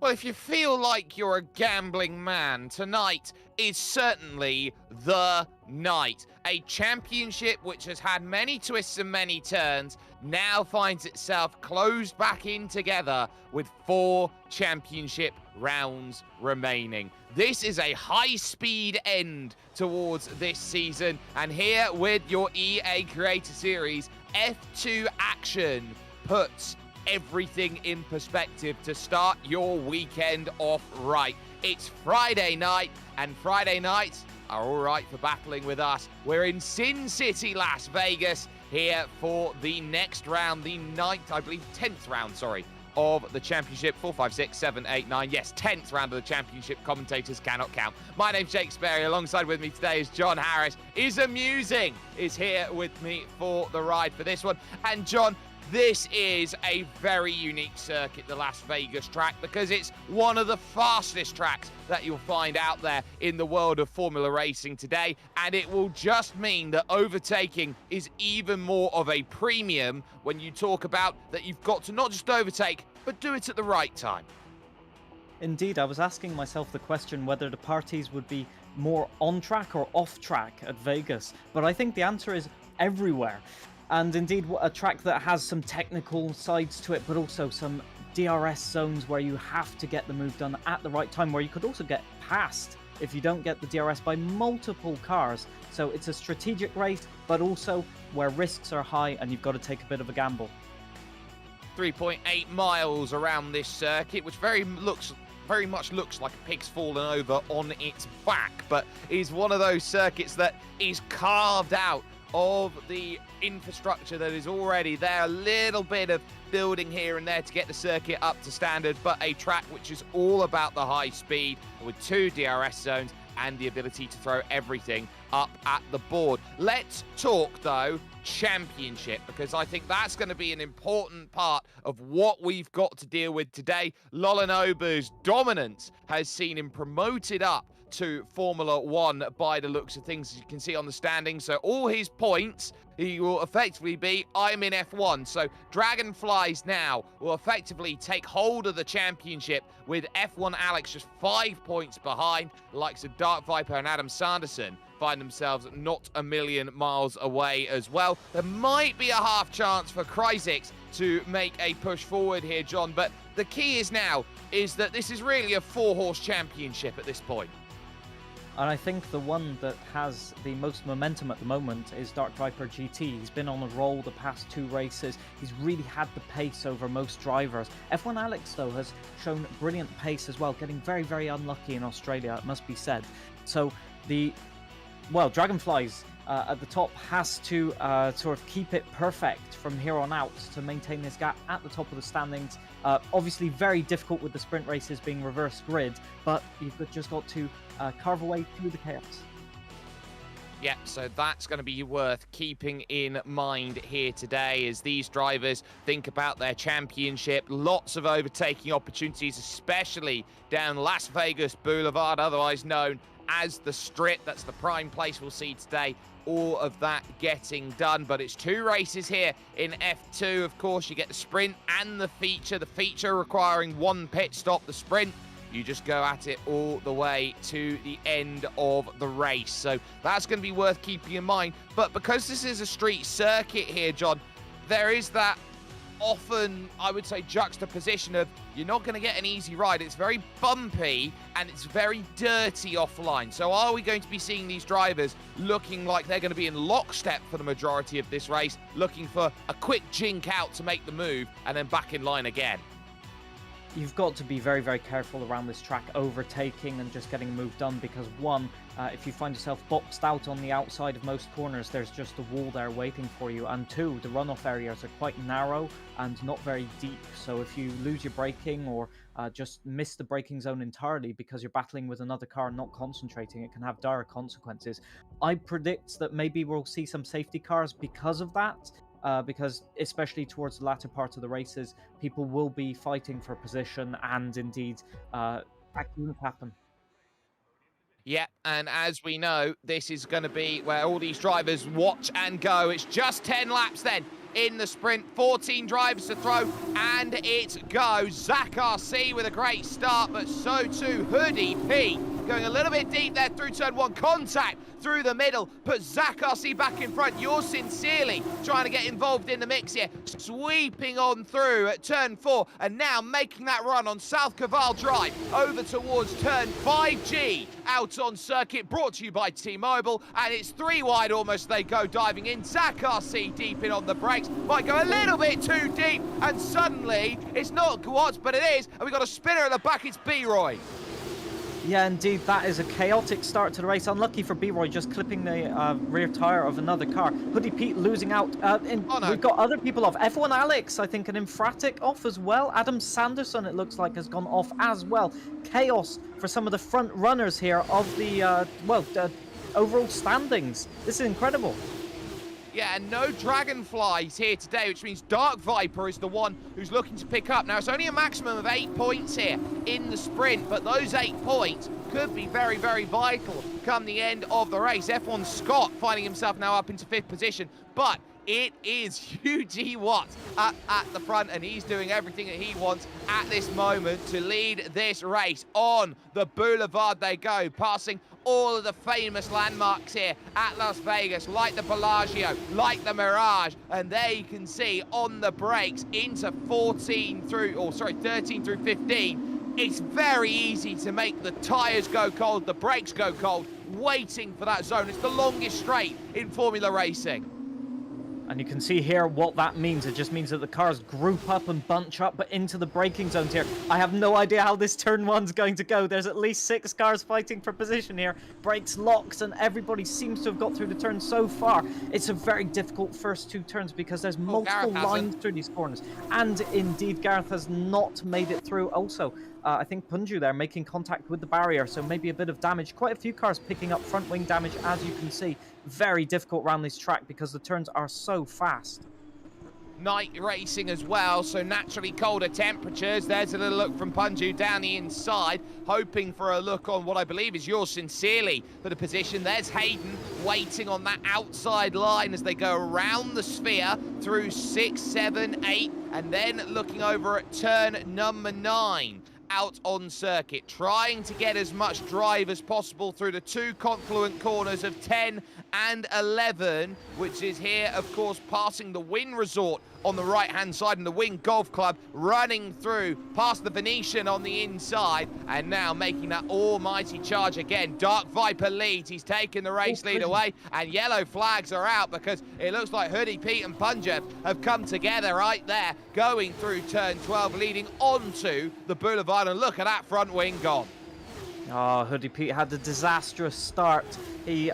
Well, if you feel like you're a gambling man, tonight is certainly the night. A championship which has had many twists and many turns now finds itself closed back in together with 4 championship rounds remaining. This is a high-speed end towards this season, and here with your EA Creator Series, F2 action puts everything in perspective to start your weekend off right. It's Friday night, and Friday nights are all right for battling with us. We're in Sin City, Las Vegas, here for the next round, the 9th, I believe, 10th round, sorry, of the championship. 4, 5, 6, 7, 8, 9. Yes, 10th round of the championship. Commentators cannot count. My name's Jake Sperry. Alongside with me today is John Harris. Is Amusing is here with me for the ride for this one. And John, this is a very unique circuit, the Las Vegas track, because it's one of the fastest tracks that you'll find out there in the world of Formula Racing today, and it will just mean that overtaking is even more of a premium when you talk about that you've got to not just overtake, but do it at the right time. Indeed, I was asking myself the question whether the parties would be more on track or off track at Vegas, but I think the answer is everywhere. And indeed, a track that has some technical sides to it, but also some DRS zones where you have to get the move done at the right time, where you could also get passed if you don't get the DRS by multiple cars. So it's a strategic race, but also where risks are high and you've got to take a bit of a gamble. 3.8 miles around this circuit, which very much looks like a pig's fallen over on its back, but is one of those circuits that is carved out of the infrastructure that is already there. A little bit of building here and there to get the circuit up to standard, but a track which is all about the high speed with 2 DRS zones and the ability to throw everything up at the board. Let's talk, though, championship, because I think that's going to be an important part of what we've got to deal with today. Lolanoba's dominance has seen him promoted up to Formula 1 by the looks of things, as you can see on the standings. So all his points, he will effectively be, I'm in F1. So Dragonflies now will effectively take hold of the championship with F1 Alex just 5 points behind. The likes of Dark Viper and Adam Sanderson find themselves not a million miles away as well. There might be a half chance for Cryzix to make a push forward here, John, but the key is now is that this is really a 4-horse championship at this point. And I think the one that has the most momentum at the moment is Dark Viper GT. He's been on a roll the past 2 races. He's really had the pace over most drivers. F1 Alex, though, has shown brilliant pace as well, getting very, very unlucky in Australia, it must be said. So Dragonflies at the top has to sort of keep it perfect from here on out to maintain this gap at the top of the standings. Obviously very difficult with the sprint races being reverse grid, but you've just got to carve away through the chaos. Yeah, so that's going to be worth keeping in mind here today as these drivers think about their championship. Lots of overtaking opportunities, especially down Las Vegas Boulevard, otherwise known as the Strip. That's the prime place we'll see today. All of that getting done, but it's 2 races here in F2. Of course, you get the sprint and the feature requiring 1 pit stop. The sprint, you just go at it all the way to the end of the race. So that's going to be worth keeping in mind. But because this is a street circuit here, John, there is that often, I would say, juxtaposition of you're not going to get an easy ride. It's very bumpy and it's very dirty offline. So are we going to be seeing these drivers looking like they're going to be in lockstep for the majority of this race, looking for a quick jink out to make the move and then back in line again? You've got to be very, very careful around this track, overtaking and just getting a move done, because one, if you find yourself boxed out on the outside of most corners, there's just a wall there waiting for you. And 2, the runoff areas are quite narrow and not very deep. So if you lose your braking or just miss the braking zone entirely because you're battling with another car and not concentrating, it can have dire consequences. I predict that maybe we'll see some safety cars because of that. Because especially towards the latter part of the races, people will be fighting for position, and indeed, accidents happen. Yeah, and as we know, this is going to be where all these drivers watch and go. It's just 10 laps then in the sprint. 14 drivers to throw, and it goes. Zach RC with a great start, but so too Hoodie P. Going a little bit deep there through turn 1. Contact through the middle. Put Zach RC back in front. You're sincerely trying to get involved in the mix here. Sweeping on through at turn 4. And now making that run on South Caval Drive over towards turn 5G. Out on circuit. Brought to you by T-Mobile. And it's 3 wide almost. They go diving in. Zach RC deep in on the brakes. Might go a little bit too deep. And suddenly, it's not Gwatz, but it is. And we've got a spinner at the back. It's B-Roy. Yeah, indeed, that is a chaotic start to the race. Unlucky for B-Roy, just clipping the rear tyre of another car. Hoodie Pete losing out. We've got other people off. F1 Alex, I think, an Infratic off as well. Adam Sanderson, it looks like, has gone off as well. Chaos for some of the front runners here of the, overall standings. This is incredible. Yeah, and no Dragonflies here today, which means Dark Viper is the one who's looking to pick up. Now, it's only a maximum of 8 points here in the sprint, but those 8 points could be very, very vital come the end of the race. F1 Scott finding himself now up into 5th position, but it is Hugh Watt at the front, and he's doing everything that he wants at this moment to lead this race. On the boulevard they go, passing all of the famous landmarks here at Las Vegas, like the Bellagio, like the Mirage, and there you can see on the brakes into 13 through 15. It's very easy to make the tyres go cold, the brakes go cold, waiting for that zone. It's the longest straight in Formula Racing. And you can see here what that means. It just means that the cars group up and bunch up, but into the braking zones here. I have no idea how this turn 1's going to go. There's at least 6 cars fighting for position here. Brakes locked, and everybody seems to have got through the turn so far. It's a very difficult first 2 turns because there's multiple lines through these corners. And indeed, Gareth has not made it through also. I think Punju there making contact with the barrier, so maybe a bit of damage. Quite a few cars picking up front wing damage, as you can see. Very difficult around this track because the turns are so fast. Night racing as well, so naturally colder temperatures. There's a little look from Punju down the inside, hoping for a look on what I believe is yours sincerely for the position. There's Hayden waiting on that outside line as they go around the sphere through 6, 7, 8, and then looking over at turn number 9. Out on circuit, trying to get as much drive as possible through the 2 confluent corners of 10 and 11, which is here, of course, passing the Wynn Resort on the right-hand side and the Wynn Golf Club, running through past the Venetian on the inside, and now making that almighty charge again. Dark Viper leads. He's taken the race lead away, and yellow flags are out because it looks like Hoodie Pete and Punjab have come together right there, going through turn 12, leading onto the boulevard, and look at that front wing gone. Oh, Hoodie Pete had a disastrous start. He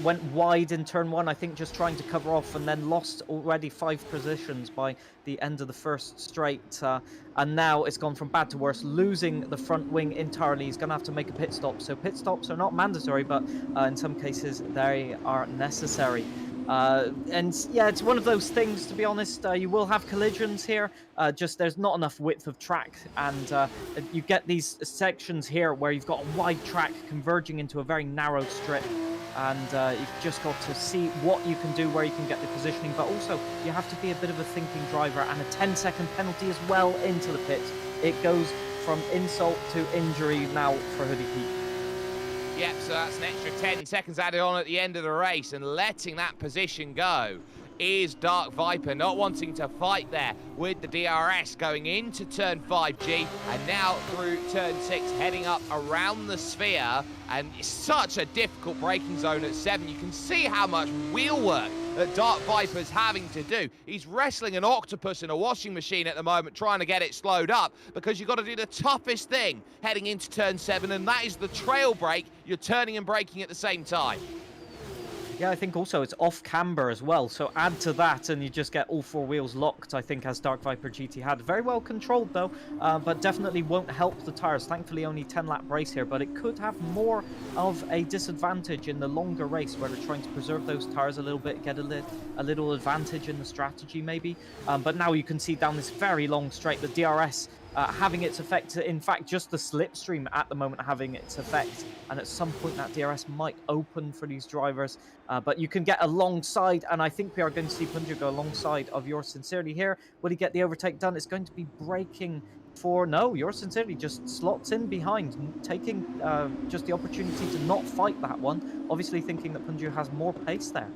went wide in turn 1, I think, just trying to cover off, and then lost already 5 positions by the end of the first straight. And now it's gone from bad to worse, losing the front wing entirely. He's going to have to make a pit stop. So pit stops are not mandatory, but in some cases they are necessary. And yeah, it's one of those things, to be honest. You will have collisions here, just there's not enough width of track, and you get these sections here where you've got a wide track converging into a very narrow strip, and you've just got to see what you can do, where you can get the positioning, but also you have to be a bit of a thinking driver, and a 10-second penalty as well into the pits. It goes from insult to injury now for Hoodie Pete. Yep, so that's an extra 10 seconds added on at the end of the race, and letting that position go is Dark Viper, not wanting to fight there with the DRS, going into turn 5G and now through turn 6, heading up around the sphere, and it's such a difficult braking zone at 7. You can see how much wheel work that Dark Viper's having to do. He's wrestling an octopus in a washing machine at the moment, trying to get it slowed up, because you've got to do the toughest thing heading into turn 7, and that is the trail brake. You're turning and braking at the same time. Yeah, I think also it's off camber as well, so add to that and you just get all 4 wheels locked, I think, as Dark Viper GT had. Very well controlled though, but definitely won't help the tyres. Thankfully only 10-lap race here, but it could have more of a disadvantage in the longer race, where they're trying to preserve those tyres a little bit, get a little advantage in the strategy maybe. But now you can see down this very long straight, the DRS having its effect. In fact, just the slipstream at the moment having its effect. And at some point, that DRS might open for these drivers. But you can get alongside, and I think we are going to see Punju go alongside of Yours Sincerely here. Will he get the overtake done? It's going to be braking for... No, Yours Sincerely just slots in behind, taking just the opportunity to not fight that one. Obviously thinking that Punju has more pace there.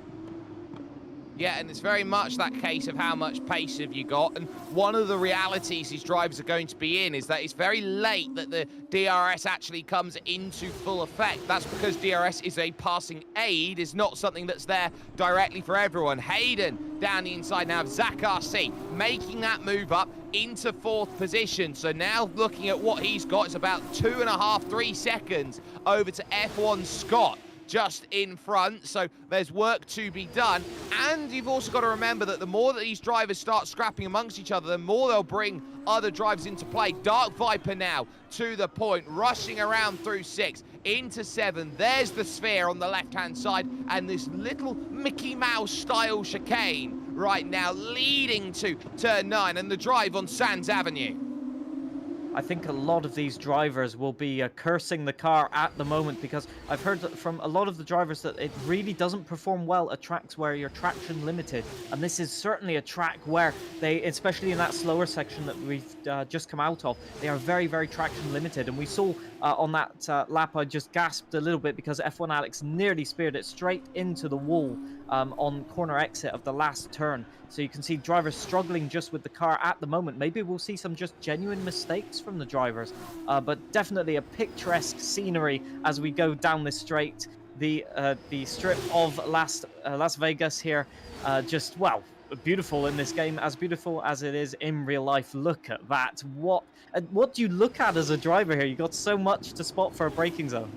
Yeah, and it's very much that case of how much pace have you got. And one of the realities these drivers are going to be in is that it's very late that the DRS actually comes into full effect. That's because DRS is a passing aid, is not something that's there directly for everyone. Hayden down the inside now of Zach RC, making that move up into 4th position. So now looking at what he's got, it's about 2.5, 3 seconds over to F1 Scott, just in front. So there's work to be done. And you've also got to remember that the more that these drivers start scrapping amongst each other, the more they'll bring other drivers into play. Dark Viper now to the point, rushing around through 6 into 7. There's the sphere on the left-hand side, and this little Mickey Mouse style chicane right now leading to turn 9 and the drive on Sands Avenue. I think a lot of these drivers will be cursing the car at the moment, because I've heard that from a lot of the drivers that it really doesn't perform well at tracks where you're traction limited. And this is certainly a track where they, especially in that slower section that we've just come out of, they are very, very traction limited. And we saw on that lap, I just gasped a little bit because F1 Alex nearly speared it straight into the wall on corner exit of the last turn. So you can see drivers struggling just with the car at the moment. Maybe we'll see some just genuine mistakes from the drivers, but definitely a picturesque scenery as we go down this straight. The strip of Las Vegas here, just, well, beautiful in this game, as beautiful as it is in real life. Look at that. What do you look at as a driver here? You got so much to spot for a braking zone.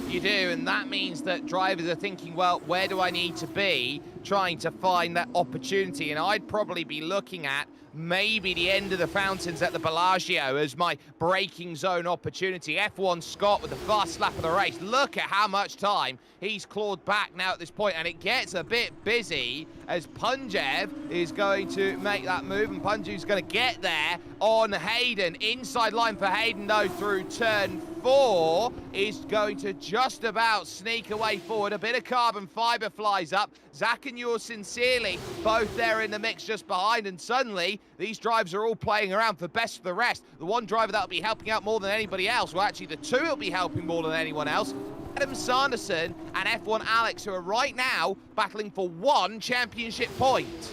You do, and that means that drivers are thinking, well, where do I need to be, trying to find that opportunity? And I'd probably be looking at maybe the end of the fountains at the Bellagio as my braking zone opportunity. F1 Scott with the fast lap of the race. Look at how much time he's clawed back now at this point, and it gets a bit busy as Punjev is going to make that move, and Punju's going to get there on Hayden. Inside line for Hayden, though, through turn 4 is going to just about sneak away forward. A bit of carbon fiber flies up. Zach and Yours Sincerely both there in the mix just behind, and suddenly these drivers are all playing around for best for the rest. The one driver that'll be helping out more than anybody else, well, actually the two will be helping more than anyone else, Adam Sanderson and F1 Alex, who are right now battling for 1 championship point.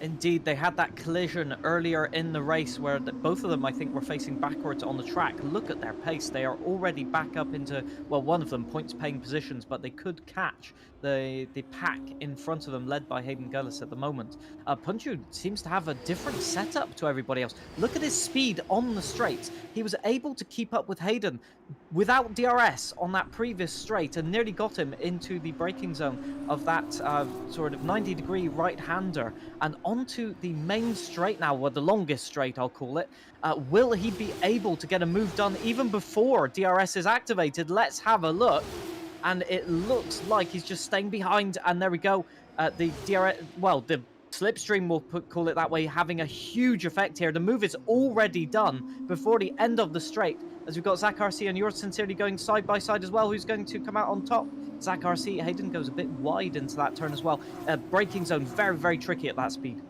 Indeed, they had that collision earlier in the race where both of them, I think, were facing backwards on the track. Look at their pace. They are already back up into, well, one of them points-paying positions, but they could catch the pack in front of them, led by Hayden Gullis at the moment. Punju seems to have a different setup to everybody else. Look at his speed on the straights. He was able to keep up with Hayden without DRS on that previous straight and nearly got him into the braking zone of that sort of 90-degree right-hander and onto the main straight now, or the longest straight, I'll call it. Will he be able to get a move done even before DRS is activated? Let's have a look. And it looks like he's just staying behind, and there we go. The DRS, well, the slipstream, we'll call it that way, having a huge effect here. The move is already done before the end of the straight, as we've got Zach RC and Yours Sincerely going side by side as well. Who's going to come out on top? Zach RC. Hayden goes a bit wide into that turn as well. Braking zone, very, very tricky at that speed.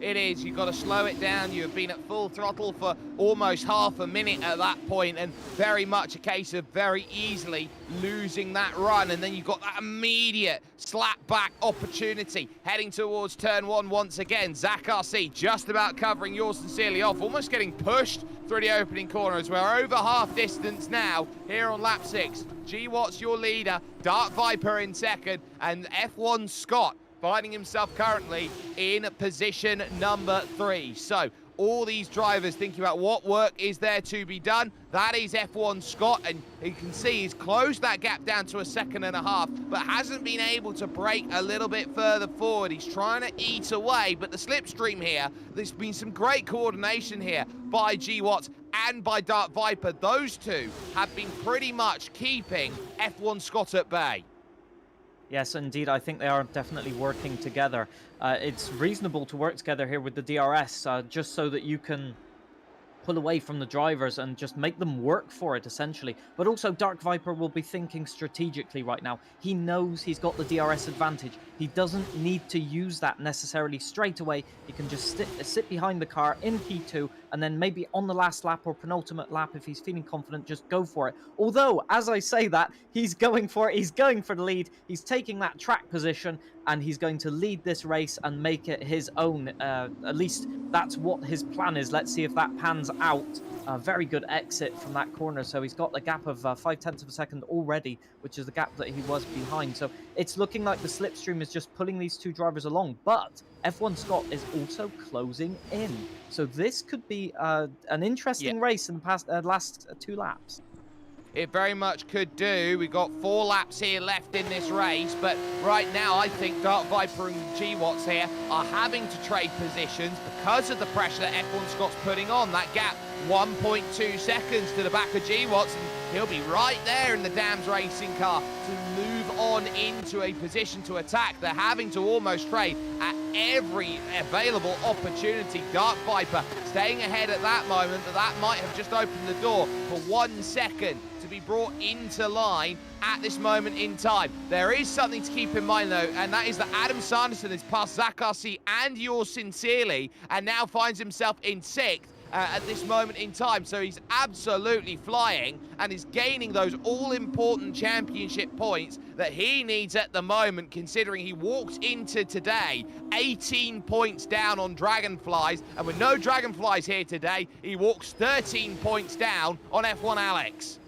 It is. You've got to slow it down. You have been at full throttle for almost half a minute at that point, and very much a case of very easily losing that run. And then you've got that immediate slap back opportunity heading towards turn 1 once again. Zach RC just about covering Yours Sincerely off, almost getting pushed through the opening corner as we're over half distance now here on lap 6. G Watt's your leader, Dark Viper in second, and F1 Scott finding himself currently in position number 3. So all these drivers thinking about what work is there to be done. That is F1 Scott, and you can see he's closed that gap down to 1.5 seconds, but hasn't been able to break a little bit further forward. He's trying to eat away, but the slipstream here, there's been some great coordination here by G Watts and by Dark Viper. Those two have been pretty much keeping F1 Scott at bay. Yes, indeed. I think they are definitely working together. It's reasonable to work together here with the DRS, just so that you can pull away from the drivers and just make them work for it, essentially. But also, Dark Viper will be thinking strategically right now. He knows he's got the DRS advantage. He doesn't need to use that necessarily straight away. He can just sit behind the car in P2, and then maybe on the last lap or penultimate lap, if he's feeling confident, just go for it. Although, as I say that, he's going for it. He's going for the lead. He's taking that track position, and he's going to lead this race and make it his own. At least that's what his plan is. Let's see if that pans out. A very good exit from that corner. So he's got a gap of 0.5 of a second already, which is the gap that he was behind. So it's looking like the slipstream is just pulling these two drivers along. But F1 Scott is also closing in. So this could be an interesting race in the last 2 laps. It very much could do. We've got 4 laps here left in this race, but right now I think Dark Viper and G-Watts here are having to trade positions because of the pressure that F1 Scott's putting on. That gap, 1.2 seconds to the back of G-Watts, and he'll be right there in the Dams racing car to move on into a position to attack. They're having to almost trade at every available opportunity. Dark Viper staying ahead at that moment, but that might have just opened the door for 1 second to be brought into line at this moment in time. There is something to keep in mind though, and that is that Adam Sanderson has passed Zach RC and Yours Sincerely, and now finds himself in 6th. At this moment in time, so he's absolutely flying and is gaining those all-important championship points that he needs at the moment, considering he walked into today 18 points down on Dragonflies, and with no Dragonflies here today, he walks 13 points down on F1 Alex.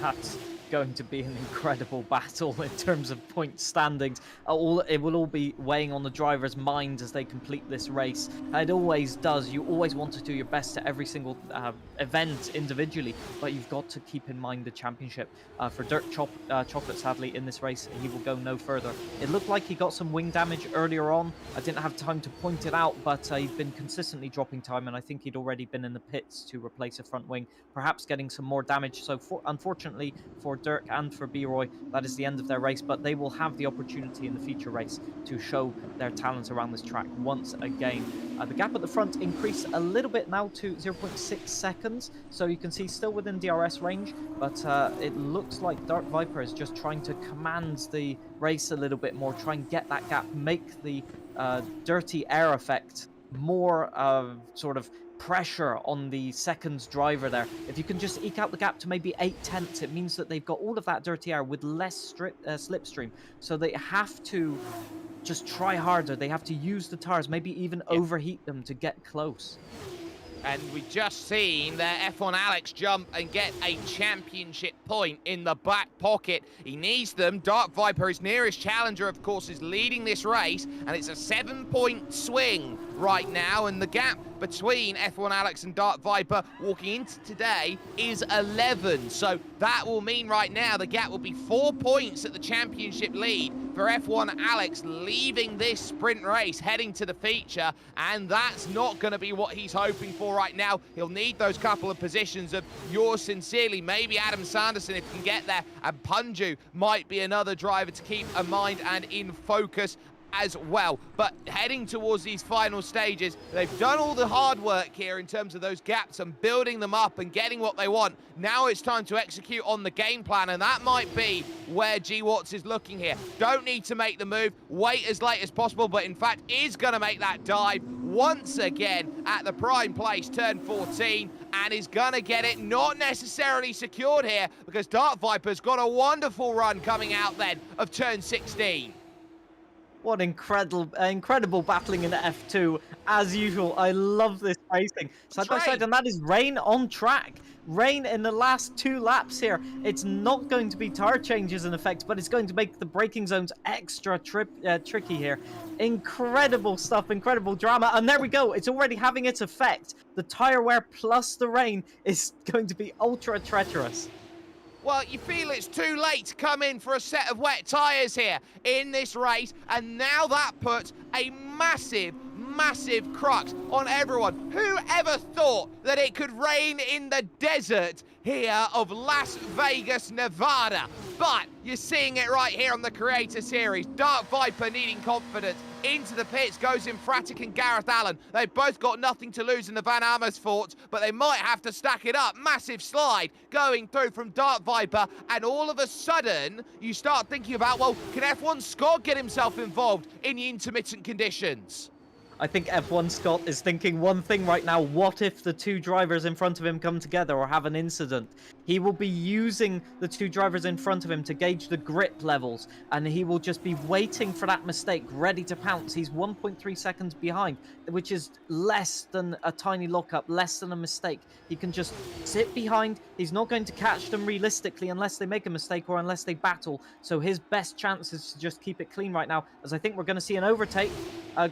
That's going to be an incredible battle in terms of point standings. It will all be weighing on the drivers' minds as they complete this race. It always does. You always want to do your best at every single event individually, but you've got to keep in mind the championship. For Dirk Chocolate, sadly, in this race, he will go no further. It looked like he got some wing damage earlier on. I didn't have time to point it out, but he'd been consistently dropping time, and I think he'd already been in the pits to replace a front wing, perhaps getting some more damage. So unfortunately for Dirk and for B-Roy, that is the end of their race, but they will have the opportunity in the feature race to show their talents around this track once again. The gap at the front increased a little bit now to 0.6 seconds, so you can see still within DRS range, but it looks like Dark Viper is just trying to command the race a little bit more, try and get that gap, make the dirty air effect more sort of pressure on the second driver there. If you can just eke out the gap to maybe 0.8, it means that they've got all of that dirty air with less slipstream. So they have to just try harder. They have to use the tires, maybe even overheat them to get close. And we've just seen their F1 Alex jump and get a championship point in the back pocket. He needs them. Dark Viper, his nearest challenger, of course, is leading this race, and it's a 7-point swing right now, and the gap between F1 Alex and Dark Viper walking into today is 11. So that will mean right now the gap will be 4 points at the championship lead for F1 Alex, leaving this sprint race, heading to the feature, and that's not going to be what he's hoping for right now. He'll need those couple of positions of Yours Sincerely, maybe Adam Sanderson if he can get there, and Punju might be another driver to keep in mind and in focus as well. But heading towards these final stages, they've done all the hard work here in terms of those gaps and building them up and getting what they want. Now it's time to execute on the game plan, and that might be where G-Watts is looking here. Don't need to make the move, wait as late as possible, but in fact is going to make that dive once again at the prime place, turn 14, and is going to get it not necessarily secured here because Dark Viper's got a wonderful run coming out then of turn 16. What incredible battling in the F2. As usual, I love this racing. Side by side, and that is Rain on track. Rain in the last 2 laps here. It's not going to be tire changes in effect, but it's going to make the braking zones extra tricky here. Incredible stuff, incredible drama. And there we go. It's already having its effect. The tire wear plus the rain is going to be ultra treacherous. Well, you feel it's too late to come in for a set of wet tyres here in this race, and now that puts a massive massive crux on everyone. Who ever thought that it could rain in the desert here of Las Vegas, Nevada? But you're seeing it right here on the Creator Series. Dark Viper needing confidence. Into the pits goes Infratic and Gareth Allen. They've both got nothing to lose in the Van Amersfoort, but they might have to stack it up. Massive slide going through from Dark Viper, and all of a sudden, you start thinking about, well, can F1 Scott get himself involved in the intermittent conditions? I think F1 Scott is thinking one thing right now. What if the two drivers in front of him come together or have an incident? He will be using the two drivers in front of him to gauge the grip levels, and he will just be waiting for that mistake, ready to pounce. He's 1.3 seconds behind, which is less than a tiny lockup, less than a mistake. He can just sit behind. He's not going to catch them realistically unless they make a mistake or unless they battle. So his best chance is to just keep it clean right now, as I think we're going to see an overtake.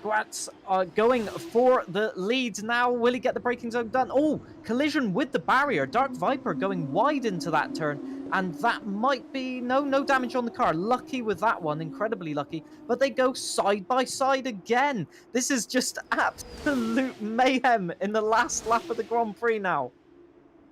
Gratz going for the lead now. Will he get the braking zone done? Oh, collision with the barrier. Dark Viper going wide into that turn, and that might be no damage on the car. Lucky with that one, incredibly lucky. But they go side by side again. This is just absolute mayhem in the last lap of the Grand Prix now.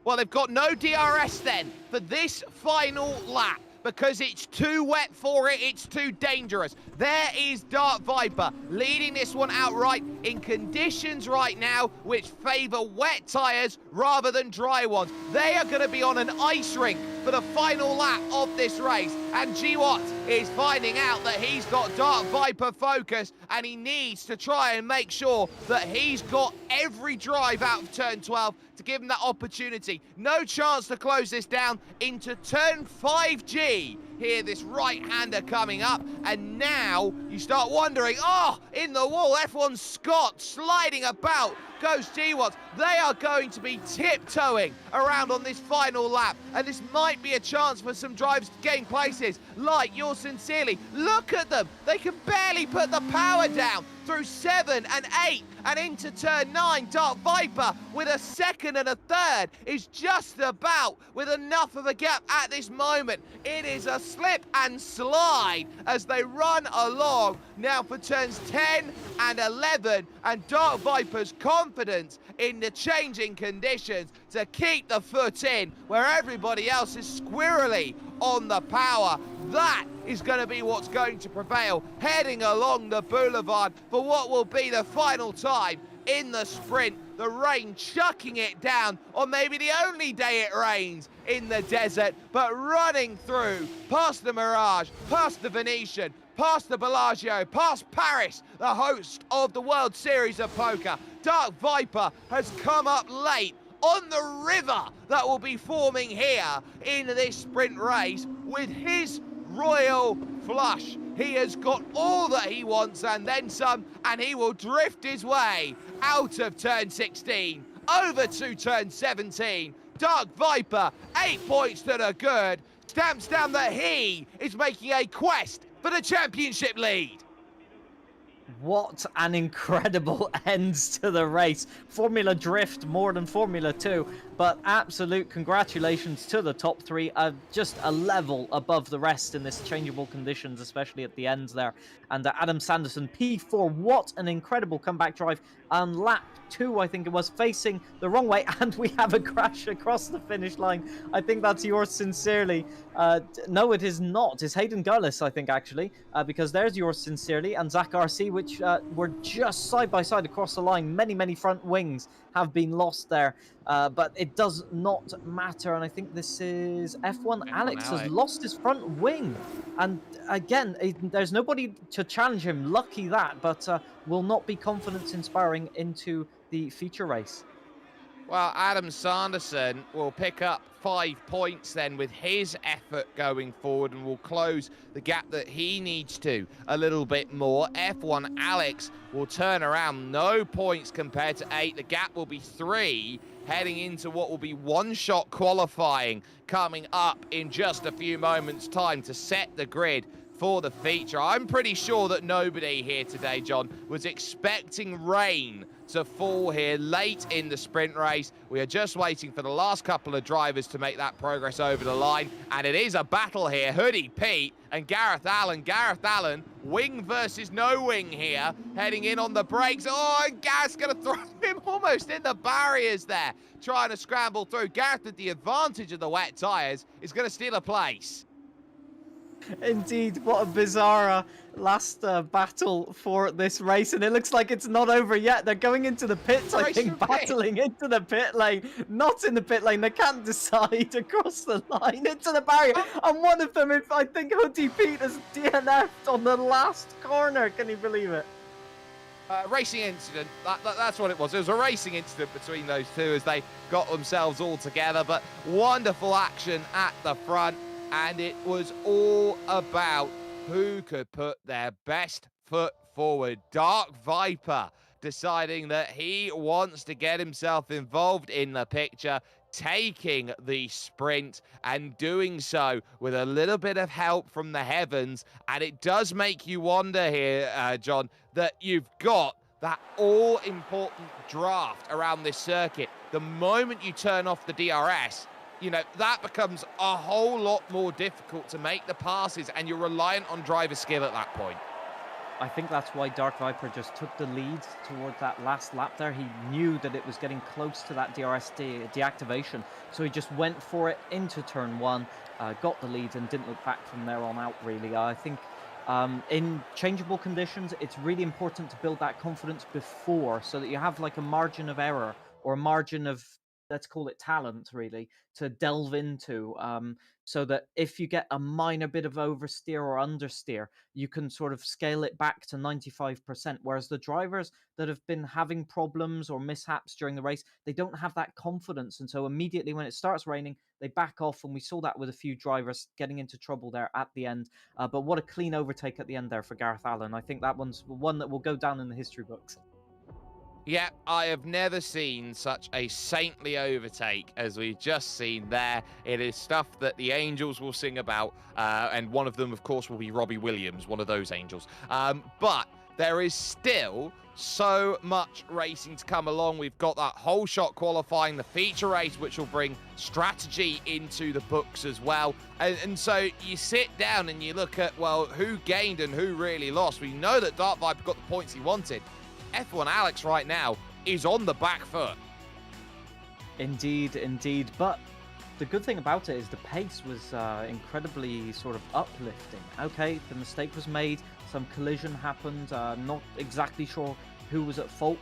Well, they've got no DRS then for this final lap, because it's too wet for it, it's too dangerous. There is Dark Viper leading this one outright in conditions right now which favour wet tyres rather than dry ones. They are going to be on an ice rink for the final lap of this race, and G-Watt is finding out that he's got Dark Viper focus, and he needs to try and make sure that he's got every drive out of turn 12 to give him that opportunity. No chance to close this down into turn 5G. Here, this right-hander coming up, and now you start wondering, oh, in the wall, F1 Scott sliding about, goes G-Watt. They are going to be tiptoeing around on this final lap, and this might be a chance for some drives to gain places, like Yours Sincerely. Look at them, they can barely put the power down through 7 and 8 and into turn 9. Dark Viper with a second and a third is just about with enough of a gap at this moment. It is a slip and slide as they run along now for turns 10 and 11, and Dark Viper's confidence in the changing conditions to keep the foot in where everybody else is squirrely on the power. That is going to be what's going to prevail, heading along the boulevard for what will be the final time in the sprint. The rain chucking it down on maybe the only day it rains in the desert, but running through past the Mirage, past the Venetian, past the Bellagio, past Paris, the host of the World Series of Poker. Dark Viper has come up late on the river that will be forming here in this sprint race with his royal flush. He has got all that he wants and then some, and he will drift his way out of turn 16, over to turn 17. Dark Viper, 8 points to the good, stamps down that he is making a quest for the championship lead. What an incredible end to the race. Formula Drift more than Formula 2, but absolute congratulations to the top three. Just a level above the rest in this changeable conditions, especially at the end there. And Adam Sanderson, P4, what an incredible comeback drive. And lap 2, I think it was, facing the wrong way, and we have a crash across the finish line. I think that's Yours Sincerely. No, it is not. It's Hayden Gullis, I think, actually, because there's Yours Sincerely and Zach RC, which were just side by side across the line. Many front wings have been lost there, but it does not matter. And I think this is F1 Alex has lost his front wing, and again, there's nobody to challenge him. Lucky that, but will not be confidence inspiring into the feature race. Well, Adam Sanderson will pick up 5 points then with his effort going forward, and will close the gap that he needs to a little bit more. F1 Alex will turn around, no points compared to 8. The gap will be 3 heading into what will be one-shot qualifying coming up in just a few moments' time to set the grid for the feature. I'm pretty sure that nobody here today, John, was expecting rain to fall here late in the sprint race. We are just waiting for the last couple of drivers to make that progress over the line, and it is a battle here. Hoodie Pete and Gareth Allen. Gareth Allen, wing versus no wing here, heading in on the brakes. Oh, and Gareth's going to throw him almost in the barriers there, trying to scramble through. Gareth, with the advantage of the wet tyres, is going to steal a place. Indeed, what a bizarre last battle for this race, and it looks like it's not over yet. They're going into the pits, I think, battling into the pit lane. Not in the pit lane, they can't decide. Across the line, into the barrier, and one of them, if I think Hoodie Pete has DNF'd on the last corner. Can you believe it? Racing incident, that's what it was. It was a racing incident between those two as they got themselves all together, but wonderful action at the front. And it was all about who could put their best foot forward. Dark Viper deciding that he wants to get himself involved in the picture, taking the sprint and doing so with a little bit of help from the heavens. And it does make you wonder here, John, that you've got that all-important draft around this circuit. The moment you turn off the DRS, you know, that becomes a whole lot more difficult to make the passes, and you're reliant on driver skill at that point. I think that's why Dark Viper just took the lead toward that last lap there. He knew that it was getting close to that DRS deactivation, so he just went for it into turn one, got the lead, and didn't look back from there on out, really. I think in changeable conditions, it's really important to build that confidence before, so that you have like a margin of error or a margin of, let's call it talent, really, to delve into, so that if you get a minor bit of oversteer or understeer, you can sort of scale it back to 95%. Whereas the drivers that have been having problems or mishaps during the race, they don't have that confidence. And so immediately when it starts raining, they back off. And we saw that with a few drivers getting into trouble there at the end. But what a clean overtake at the end there for Gareth Allen. I think that one's one that will go down in the history books. Yeah, I have never seen such a saintly overtake as we've just seen there. It is stuff that the angels will sing about, and one of them, of course, will be Robbie Williams, one of those angels. But there is still so much racing to come along. We've got that whole shot qualifying, the feature race, which will bring strategy into the books as well. And so you sit down and you look at, well, who gained and who really lost. We know that Dark Viper got the points he wanted. F1 Alex right now is on the back foot. Indeed, indeed. But the good thing about it is the pace was incredibly sort of uplifting. Okay, the mistake was made, some collision happened, not exactly sure who was at fault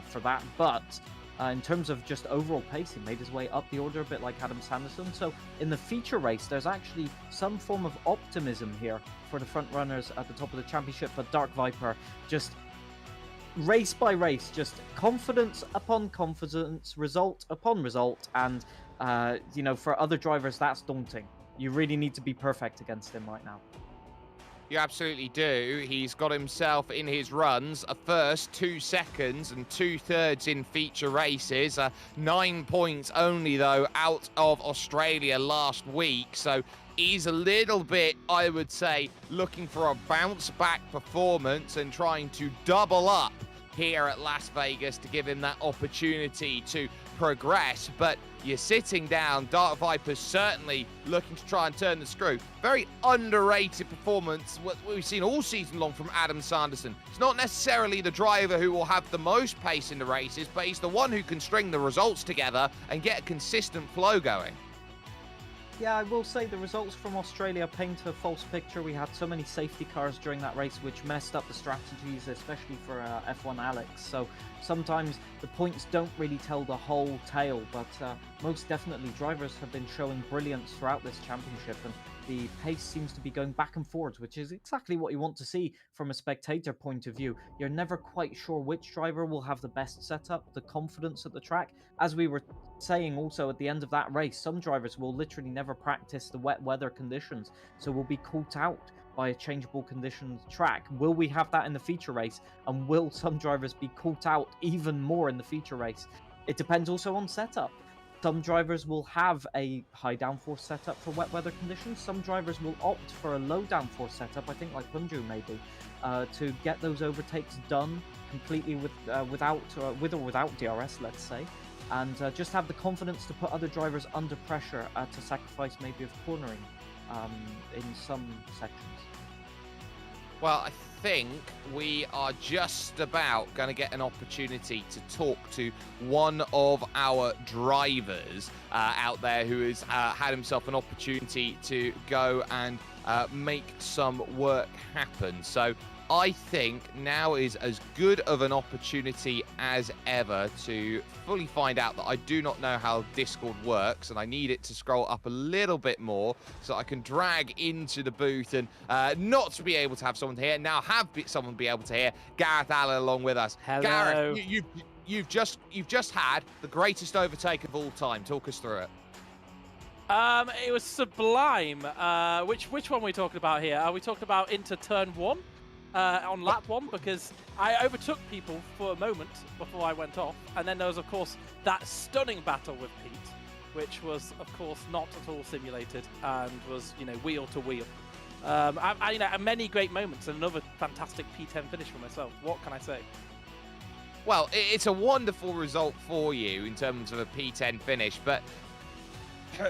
for that, but in terms of just overall pace, he made his way up the order a bit like Adam Sanderson. So in the feature race, there's actually some form of optimism here for the front runners at the top of the championship, but Dark Viper just race by race, just confidence upon confidence, result upon result, and you know, for other drivers that's daunting. You really need to be perfect against him right now. You absolutely do. He's got himself in his runs a first, 2 seconds, and 2/3 in feature races. 9 points only, though, out of Australia last week. So he's a little bit, I would say, looking for a bounce-back performance and trying to double up here at Las Vegas to give him that opportunity to progress. But you're sitting down. Dark Viper's certainly looking to try and turn the screw. Very underrated performance, what we've seen all season long from Adam Sanderson. He's not necessarily the driver who will have the most pace in the races, but he's the one who can string the results together and get a consistent flow going. Yeah, I will say the results from Australia paint a false picture. We had so many safety cars during that race, which messed up the strategies, especially for F1 Alex. So sometimes the points don't really tell the whole tale, but most definitely drivers have been showing brilliance throughout this championship, and the pace seems to be going back and forwards, which is exactly what you want to see from a spectator point of view. You're never quite sure which driver will have the best setup, the confidence at the track. As we were saying also at the end of that race, some drivers will literally never practice the wet weather conditions, so will be caught out by a changeable conditions track. Will we have that in the feature race, and will some drivers be caught out even more in the feature race? It depends also on setup. Some drivers will have a high downforce setup for wet weather conditions. Some drivers will opt for a low downforce setup, I think like Bunju maybe, to get those overtakes done completely with or without DRS, let's say, and just have the confidence to put other drivers under pressure to sacrifice maybe of cornering in some sections. Well, I think we are just about going to get an opportunity to talk to one of our drivers out there who has had himself an opportunity to go and make some work happen. So I think now is as good of an opportunity as ever to fully find out that I do not know how Discord works, and I need it to scroll up a little bit more so I can drag into the booth and not to be able to have someone to hear, now have someone be able to hear Gareth Allen along with us. Hello. Gareth, you've just had the greatest overtake of all time. Talk us through it. It was sublime. Which one are we talking about here? Are we talking about into turn 1? On lap 1, because I overtook people for a moment before I went off, and then there was, of course, that stunning battle with Pete, which was, of course, not at all simulated and was, wheel to wheel. Many great moments and another fantastic P10 finish for myself. What can I say? Well, it's a wonderful result for you in terms of a P10 finish, but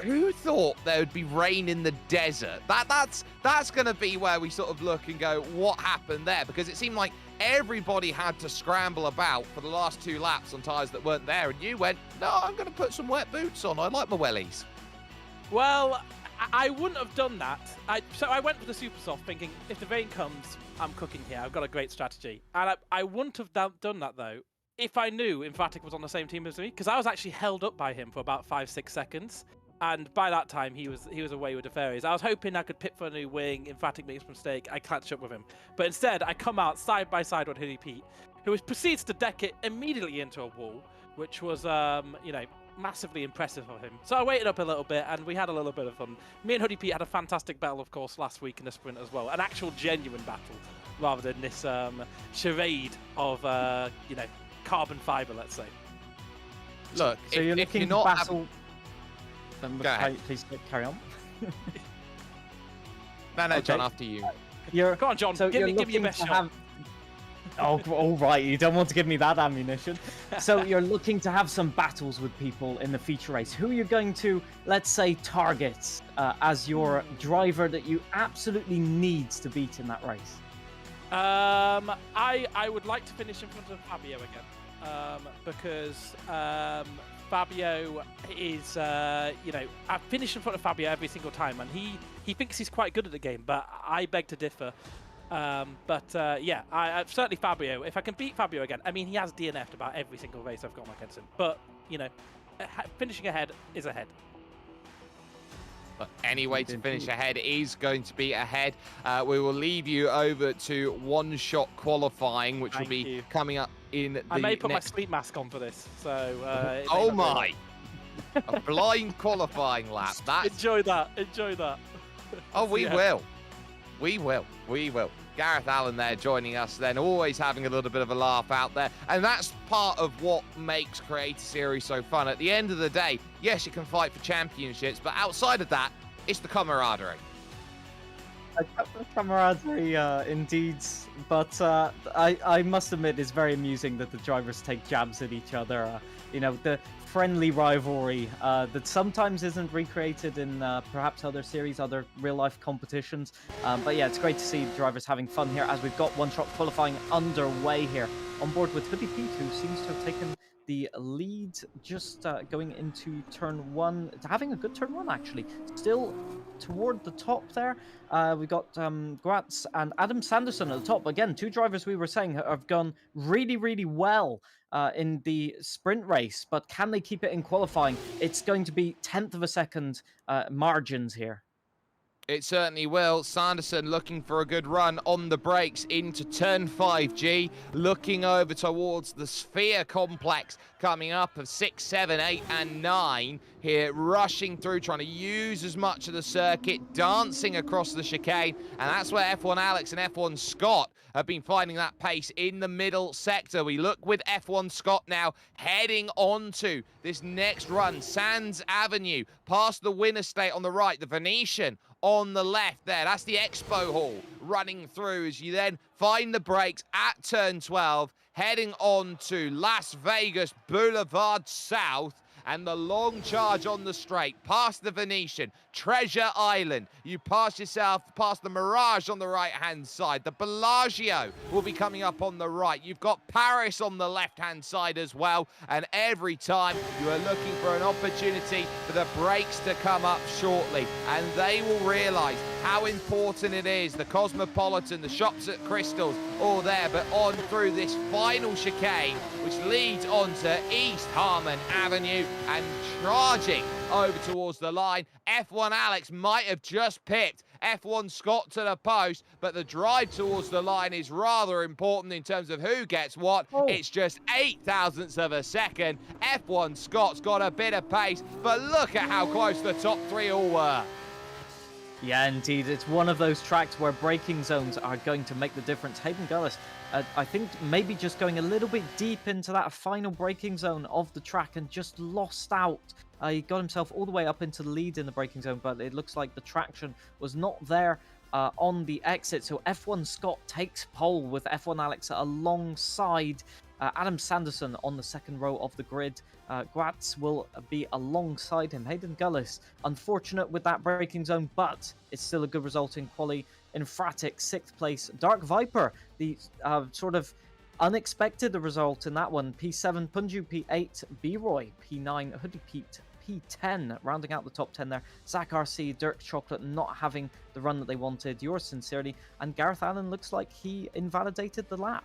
who thought there would be rain in the desert? That's going to be where we sort of look and go, what happened there? Because it seemed like everybody had to scramble about for the last 2 laps on tyres that weren't there, and you went, no, I'm going to put some wet boots on. I like my wellies. Well, I wouldn't have done that. So I went for the super soft thinking, if the rain comes, I'm cooking here. I've got a great strategy. And I wouldn't have done that, though, if I knew Emphatic was on the same team as me, because I was actually held up by him for about 5-6 seconds. And by that time, he was away with the fairies. I was hoping I could pit for a new wing. Emphatic makes a mistake. I catch up with him. But instead, I come out side by side with Hoodie Pete, who proceeds to deck it immediately into a wall, which was, massively impressive of him. So I waited up a little bit, and we had a little bit of fun. Me and Hoodie Pete had a fantastic battle, of course, last week in the sprint as well. An actual genuine battle, rather than this charade of, carbon fiber, let's say. Look, so you're looking if you're not battle... Go ahead. Please carry on. No, okay. John, after you. Go on, John. So give me your best shot. Oh, all right. You don't want to give me that ammunition. So you're looking to have some battles with people in the feature race. Who are you going to, let's say, target as your driver that you absolutely needs to beat in that race? I would like to finish in front of Fabio again, because Fabio is, I finish in front of Fabio every single time, and he thinks he's quite good at the game, but I beg to differ. I certainly Fabio. If I can beat Fabio again, I mean, he has DNF'd about every single race I've gone against him, but, finishing ahead is ahead. But any way to finish ahead is going to be ahead. We will leave you over to one-shot qualifying, which will be coming up in the I may put my sleep mask on for this, so... oh my! A blind qualifying lap. That's... Enjoy that. Oh, we will. We will. Gareth Allen there joining us then, always having a little bit of a laugh out there. And that's part of what makes Creator Series so fun. At the end of the day, yes, you can fight for championships, but outside of that, it's the camaraderie. Camaraderie, indeed. But I must admit, it's very amusing that the drivers take jabs at each other. The friendly rivalry that sometimes isn't recreated in perhaps other series, other real-life competitions. But yeah, it's great to see drivers having fun here as we've got one-shot qualifying underway here. On board with Hoodie Pete, who seems to have taken the lead just going into turn 1. Having a good turn 1, actually. Still toward the top there. We've got Gratz and Adam Sanderson at the top. Again, 2 drivers we were saying have gone really, really well in the sprint race, but can they keep it in qualifying? It's going to be 10th of a second margins here. It certainly will. Sanderson looking for a good run on the brakes into turn 5G, looking over towards the Sphere complex coming up of 6, 7, 8, and 9 here, rushing through, trying to use as much of the circuit, dancing across the chicane, and that's where F1 Alex and F1 Scott have been finding that pace in the middle sector. We look with F1 Scott now heading onto this next run, Sands Avenue, past the Winner State on the right, the Venetian on the left there. That's the Expo Hall running through as you then find the brakes at turn 12, heading on to Las Vegas Boulevard South, and the long charge on the straight, past the Venetian, Treasure Island. You pass yourself past the Mirage on the right-hand side. The Bellagio will be coming up on the right. You've got Paris on the left-hand side as well. And every time you are looking for an opportunity for the brakes to come up shortly. And they will realise how important it is. The Cosmopolitan, the shops at Crystals, all there. But on through this final chicane, which leads on to East Harmon Avenue, and charging over towards the line. F1 Alex might have just pipped F1 Scott to the post, but the drive towards the line is rather important in terms of who gets what. It's just 8 thousandths of a second. F1 Scott's got a bit of pace, but look at how close the top three all were. Yeah, indeed. It's one of those tracks where braking zones are going to make the difference. Hayden Gullis, I think maybe just going a little bit deep into that final braking zone of the track and just lost out. He got himself all the way up into the lead in the braking zone, but it looks like the traction was not there on the exit. So F1 Scott takes pole with F1 Alex alongside Adam Sanderson on the second row of the grid. Gratz will be alongside him. Hayden Gullis, unfortunate with that braking zone, but it's still a good result in quali. Infratic, 6th place. Dark Viper, the sort of unexpected result in that one. P7, Punju P8, B-Roy P9, Hoodie Pete P10, rounding out the top 10 there. Zach RC, Dirk Chocolate not having the run that they wanted. Yours sincerely. And Gareth Allen looks like he invalidated the lap.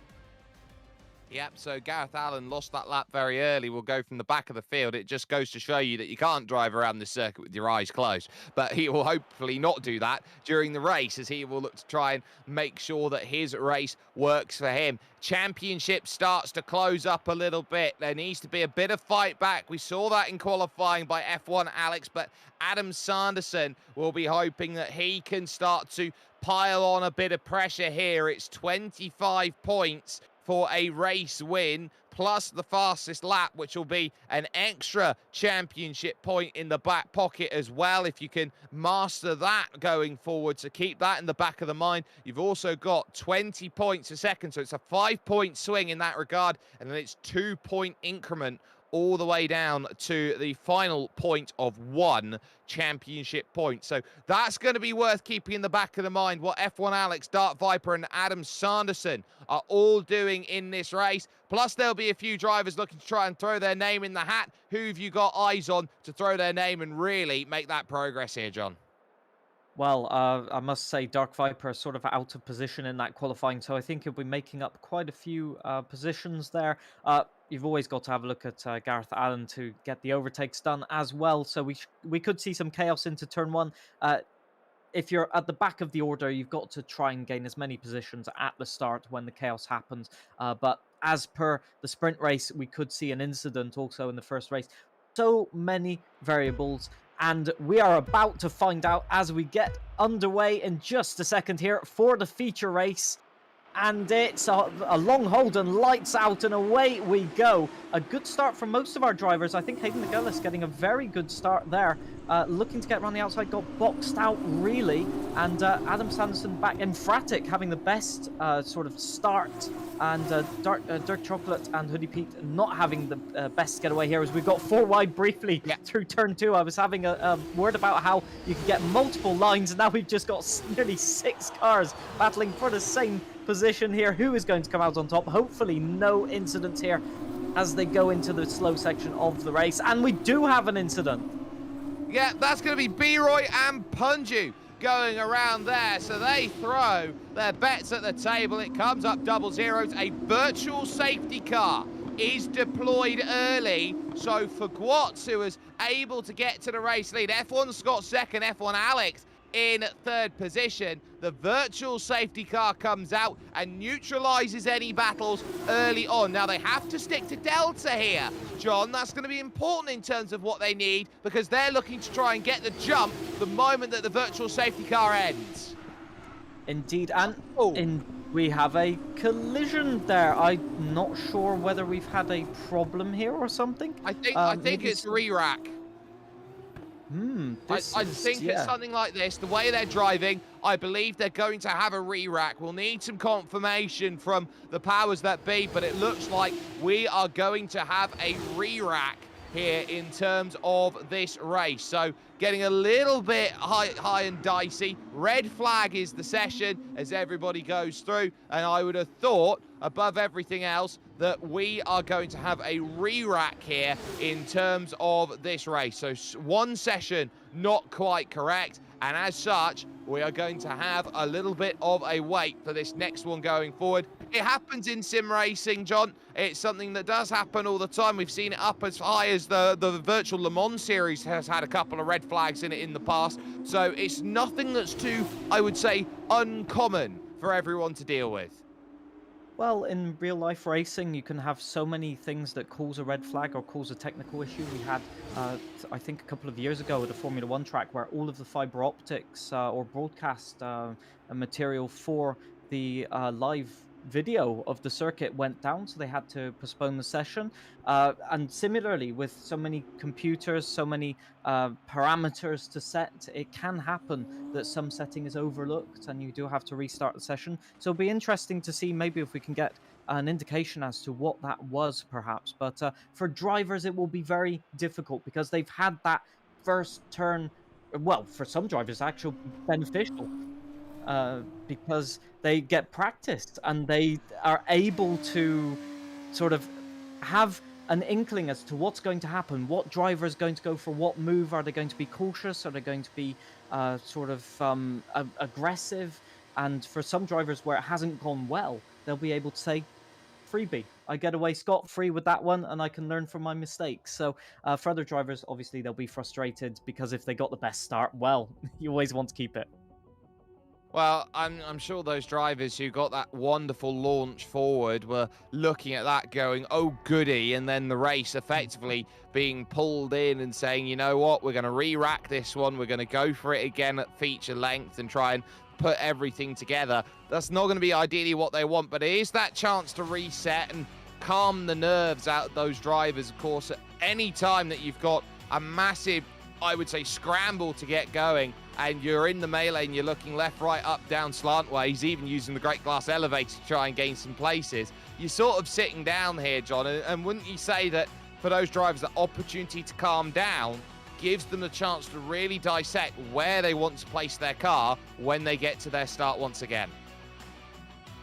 Yep, so Gareth Allen lost that lap very early. We'll go from the back of the field. It just goes to show you that you can't drive around this circuit with your eyes closed. But he will hopefully not do that during the race, as he will look to try and make sure that his race works for him. Championship starts to close up a little bit. There needs to be a bit of fight back. We saw that in qualifying by F1 Alex, but Adam Sanderson will be hoping that he can start to pile on a bit of pressure here. It's 25 points for a race win, plus the fastest lap, which will be an extra championship point in the back pocket as well, if you can master that going forward. So keep that in the back of the mind. You've also got 20 points a second, so it's a 5-point swing in that regard, and then it's 2-point increment all the way down to the final point of 1 championship point. So that's going to be worth keeping in the back of the mind, what F1 Alex, Dark Viper, and Adam Sanderson are all doing in this race. Plus, there'll be a few drivers looking to try and throw their name in the hat. Who have you got eyes on to throw their name and really make that progress here, John? Well, I must say Dark Viper is sort of out of position in that qualifying, so I think he'll be making up quite a few positions there. You've always got to have a look at Gareth Allen to get the overtakes done as well, so we could see some chaos into turn 1. If you're at the back of the order, you've got to try and gain as many positions at the start when the chaos happens. But as per the sprint race, we could see an incident also in the first race. So many variables. And we are about to find out as we get underway in just a second here for the feature race. And it's a long hold and lights out, and away we go. A good start from most of our drivers. I think Hayden McGillis getting a very good start there. Looking to get around the outside, got boxed out really. And Adam Sanderson back. Infratic having the best sort of start. And Dirk Chocolate and Hoodie Pete not having the best getaway here, as we've got 4 wide briefly through turn 2. I was having a word about how you can get multiple lines, and now we've just got nearly 6 cars battling for the same position here. Who is going to come out on top? Hopefully no incidents here as they go into the slow section of the race. And we do have an incident. Yeah, that's going to be B-Roy and Punju going around there. So they throw their bets at the table. It comes up double zeros. A virtual safety car is deployed early. So for Gwatz, who was able to get to the race lead, F1 Scott second, F1 Alex in third position. The virtual safety car comes out and neutralizes any battles early on. Now, they have to stick to Delta here, John. That's going to be important in terms of what they need, because they're looking to try and get the jump the moment that the virtual safety car ends. Indeed, and we have a collision there. I'm not sure whether we've had a problem here or something. I think it's re-rack. I think it's something like this. The way they're driving, I believe they're going to have a re-rack. We'll need some confirmation from the powers that be, but it looks like we are going to have a re-rack here in terms of this race. So getting a little bit high and dicey. Red flag is the session as everybody goes through, and I would have thought, above everything else, that we are going to have a re-rack here in terms of this race. So one session not quite correct, and as such, we are going to have a little bit of a wait for this next one going forward. It happens in sim racing, John. It's something that does happen all the time. We've seen it up as high as the virtual Le Mans series has had a couple of red flags in it in the past. So it's nothing that's too, I would say, uncommon for everyone to deal with. Well, in real life racing, you can have so many things that cause a red flag or cause a technical issue. We had, I think, a couple of years ago at a Formula One track where all of the fiber optics or broadcast material for the live video of the circuit went down, so they had to postpone the session. And similarly, with so many computers, so many parameters to set, it can happen that some setting is overlooked and you do have to restart the session. So it'll be interesting to see maybe if we can get an indication as to what that was, perhaps. But for drivers, it will be very difficult because they've had that first turn, well, for some drivers, actually beneficial. Because they get practiced and they are able to sort of have an inkling as to what's going to happen, what driver is going to go for what move. Are they going to be cautious? Are they going to be sort of aggressive? And for some drivers where it hasn't gone well, they'll be able to say, freebie, I get away scot-free with that one and I can learn from my mistakes. So for other drivers, obviously they'll be frustrated because if they got the best start, well, you always want to keep it. Well, I'm sure those drivers who got that wonderful launch forward were looking at that going, oh goody, and then the race effectively being pulled in and saying, you know what, we're going to re-rack this one, we're going to go for it again at feature length and try and put everything together. That's not going to be ideally what they want, but it is that chance to reset and calm the nerves out of those drivers, of course, at any time that you've got a massive, I would say, scramble to get going, and you're in the melee and you're looking left, right, up, down, slantways, even using the great glass elevator to try and gain some places. You're sort of sitting down here, John, and wouldn't you say that for those drivers, the opportunity to calm down gives them the chance to really dissect where they want to place their car when they get to their start once again?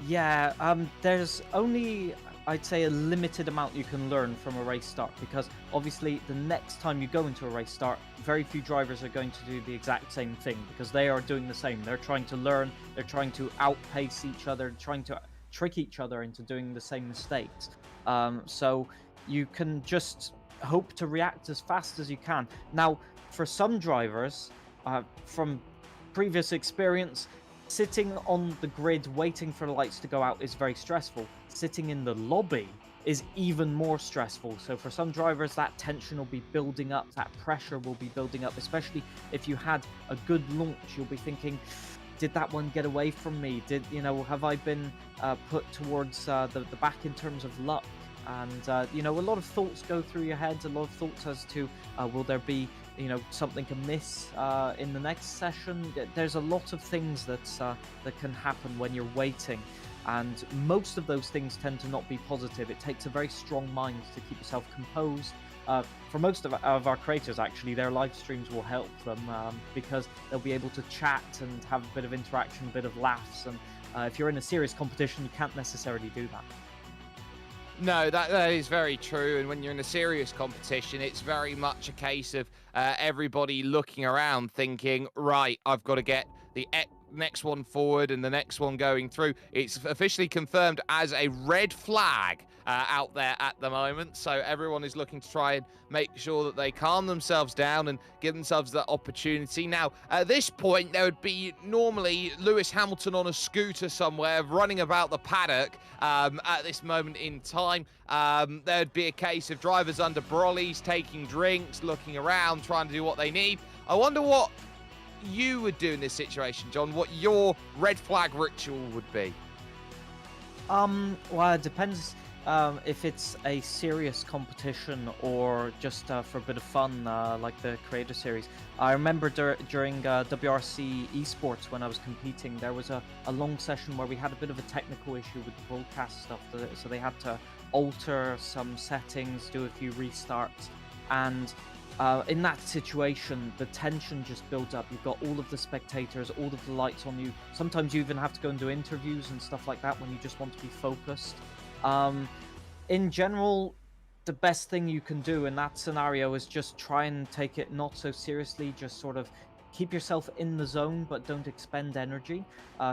Yeah, there's only, I'd say, a limited amount you can learn from a race start, because obviously the next time you go into a race start, very few drivers are going to do the exact same thing because they are doing the same. They're trying to learn, they're trying to outpace each other, trying to trick each other into doing the same mistakes. So you can just hope to react as fast as you can. Now, for some drivers, from previous experience, sitting on the grid waiting for the lights to go out is very stressful. Sitting in the lobby is even more stressful. So for some drivers, that tension will be building up, that pressure will be building up, especially if you had a good launch. You'll be thinking, did that one get away from me? Have I been put towards the back in terms of luck? And, a lot of thoughts go through your head, a lot of thoughts as to, will there be, something amiss in the next session? There's a lot of things that can happen when you're waiting. And most of those things tend to not be positive. It takes a very strong mind to keep yourself composed. For most of our creators, actually, their live streams will help them because they'll be able to chat and have a bit of interaction, a bit of laughs. And if you're in a serious competition, you can't necessarily do that. No, that is very true. And when you're in a serious competition, it's very much a case of everybody looking around thinking, right, I've got to get the next one forward and the next one going through. It's officially confirmed as a red flag out there at the moment. So everyone is looking to try and make sure that they calm themselves down and give themselves that opportunity. Now, at this point, there would be normally Lewis Hamilton on a scooter somewhere running about the paddock at this moment in time. There'd be a case of drivers under brollies, taking drinks, looking around, trying to do what they need. I wonder what you would do in this situation, John, what your red flag ritual would be. Well, it depends if it's a serious competition or just for a bit of fun, like the Creator Series. I remember during WRC esports when I was competing, there was a long session where we had a bit of a technical issue with the broadcast stuff, so they had to alter some settings, do a few restarts, and in that situation, the tension just builds up. You've got all of the spectators, all of the lights on you. Sometimes you even have to go and do interviews and stuff like that when you just want to be focused. In general, the best thing you can do in that scenario is just try and take it not so seriously. Just sort of keep yourself in the zone, but don't expend energy.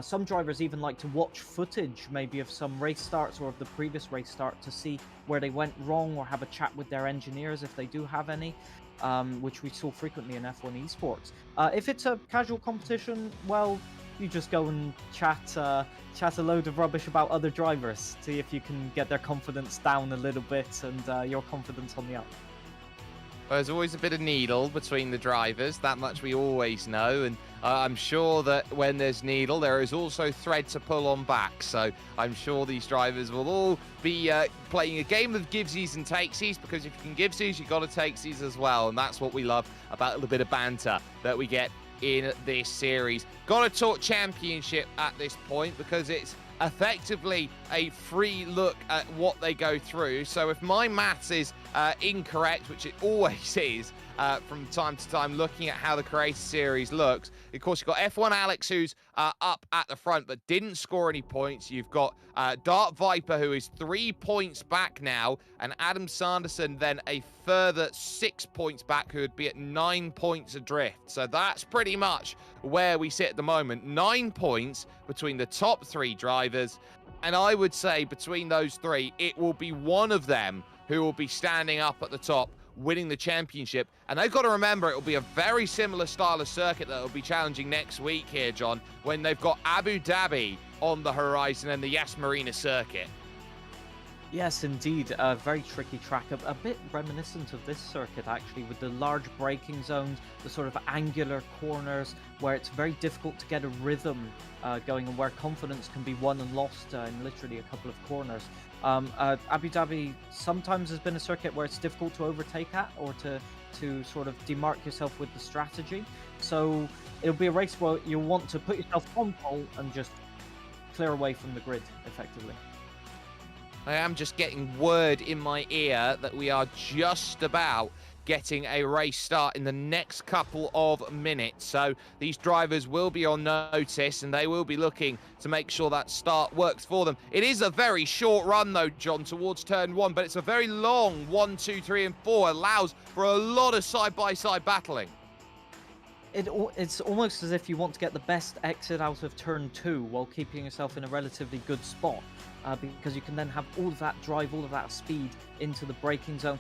Some drivers even like to watch footage, maybe of some race starts or of the previous race start, to see where they went wrong, or have a chat with their engineers if they do have any. Which we saw frequently in F1 esports. If it's a casual competition, well, you just go and chat a load of rubbish about other drivers, see if you can get their confidence down a little bit and your confidence on the up. Well, there's always a bit of needle between the drivers, that much we always know, and I'm sure that when there's needle, there is also thread to pull on back, so I'm sure these drivers will all be playing a game of givesies and takesies, because if you can givesies, you've got to takesies as well, and that's what we love about a little bit of banter that we get in this series. Got to talk championship at this point, because it's effectively a free look at what they go through. So if my maths is incorrect, which it always is from time to time, looking at how the Creator Series looks, of course you've got F1 Alex, who's up at the front but didn't score any points. You've got Dart Viper, who is 3 points back now, and Adam Sanderson then a further 6 points back, who would be at 9 points adrift. So that's pretty much where we sit at the moment. 9 points between the top 3 drivers, and I would say between those 3, it will be one of them who will be standing up at the top, winning the championship. And they've got to remember, it will be a very similar style of circuit that will be challenging next week here, John, when they've got Abu Dhabi on the horizon and the Yas Marina circuit. Yes, indeed. A very tricky track, a bit reminiscent of this circuit, actually, with the large braking zones, the sort of angular corners, where it's very difficult to get a rhythm going, and where confidence can be won and lost in literally a couple of corners. Abu Dhabi sometimes has been a circuit where it's difficult to overtake at, or to sort of demark yourself with the strategy. So it'll be a race where you'll want to put yourself on pole and just clear away from the grid, effectively. I am just getting word in my ear that we are just about getting a race start in the next couple of minutes. So these drivers will be on notice, and they will be looking to make sure that start works for them. It is a very short run, though, John, towards turn 1, but it's a very long 1, 2, 3, and 4. Allows for a lot of side-by-side battling. It's almost as if you want to get the best exit out of turn 2 while keeping yourself in a relatively good spot, because you can then have all of that drive, all of that speed into the braking zone.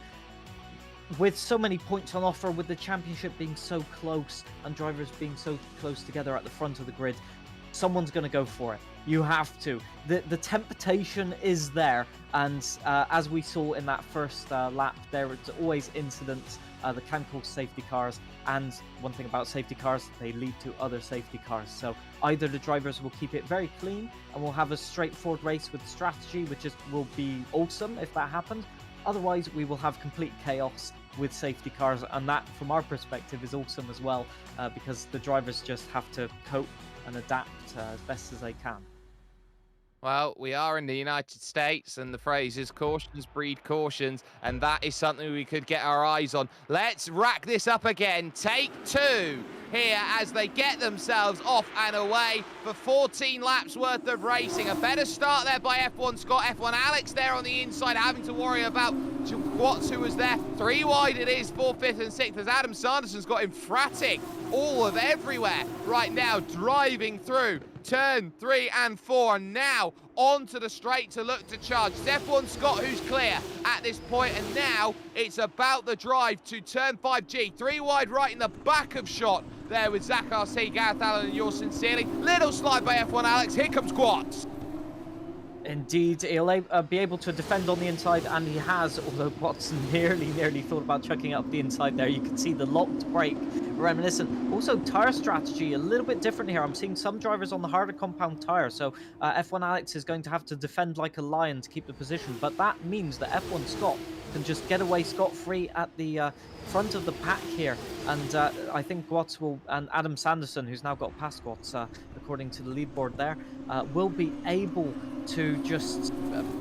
With so many points on offer, with the championship being so close and drivers being so close together at the front of the grid, someone's going to go for it. You have to. The temptation is there, and as we saw in that first lap, there was always incidents. The can cause safety cars, and one thing about safety cars, they lead to other safety cars. So either the drivers will keep it very clean and we'll have a straightforward race with strategy, which will be awesome if that happens. Otherwise, we will have complete chaos with safety cars, and that, from our perspective, is awesome as well, because the drivers just have to cope and adapt as best as they can. Well, we are in the United States, and the phrase is cautions breed cautions, and that is something we could get our eyes on. Let's rack this up again. Take 2 here as they get themselves off and away for 14 laps worth of racing. A better start there by F1 Scott. F1 Alex there on the inside, having to worry about Watts, who was there. 3 wide it is for 5th and 6th as Adam Sanderson's got him frantic all of everywhere right now, driving through turn 3 and 4, and now onto the straight to look to charge. It's F1 Scott who's clear at this point, and now it's about the drive to turn 5G. 3 wide right in the back of shot there with Zach RC, Gareth Allen, and yours sincerely. Little slide by F1 Alex. Here comes Quats. Indeed, he'll be able to defend on the inside, and he has, although Watson nearly thought about chucking up the inside there. You can see the locked brake, reminiscent. Also, tyre strategy, a little bit different here. I'm seeing some drivers on the harder compound tyre, so F1 Alex is going to have to defend like a lion to keep the position, but that means that F1 Scott can just get away scot-free at the front of the pack here, and I think Watts will, and Adam Sanderson, who's now got past Watts, according to the leaderboard there, will be able to just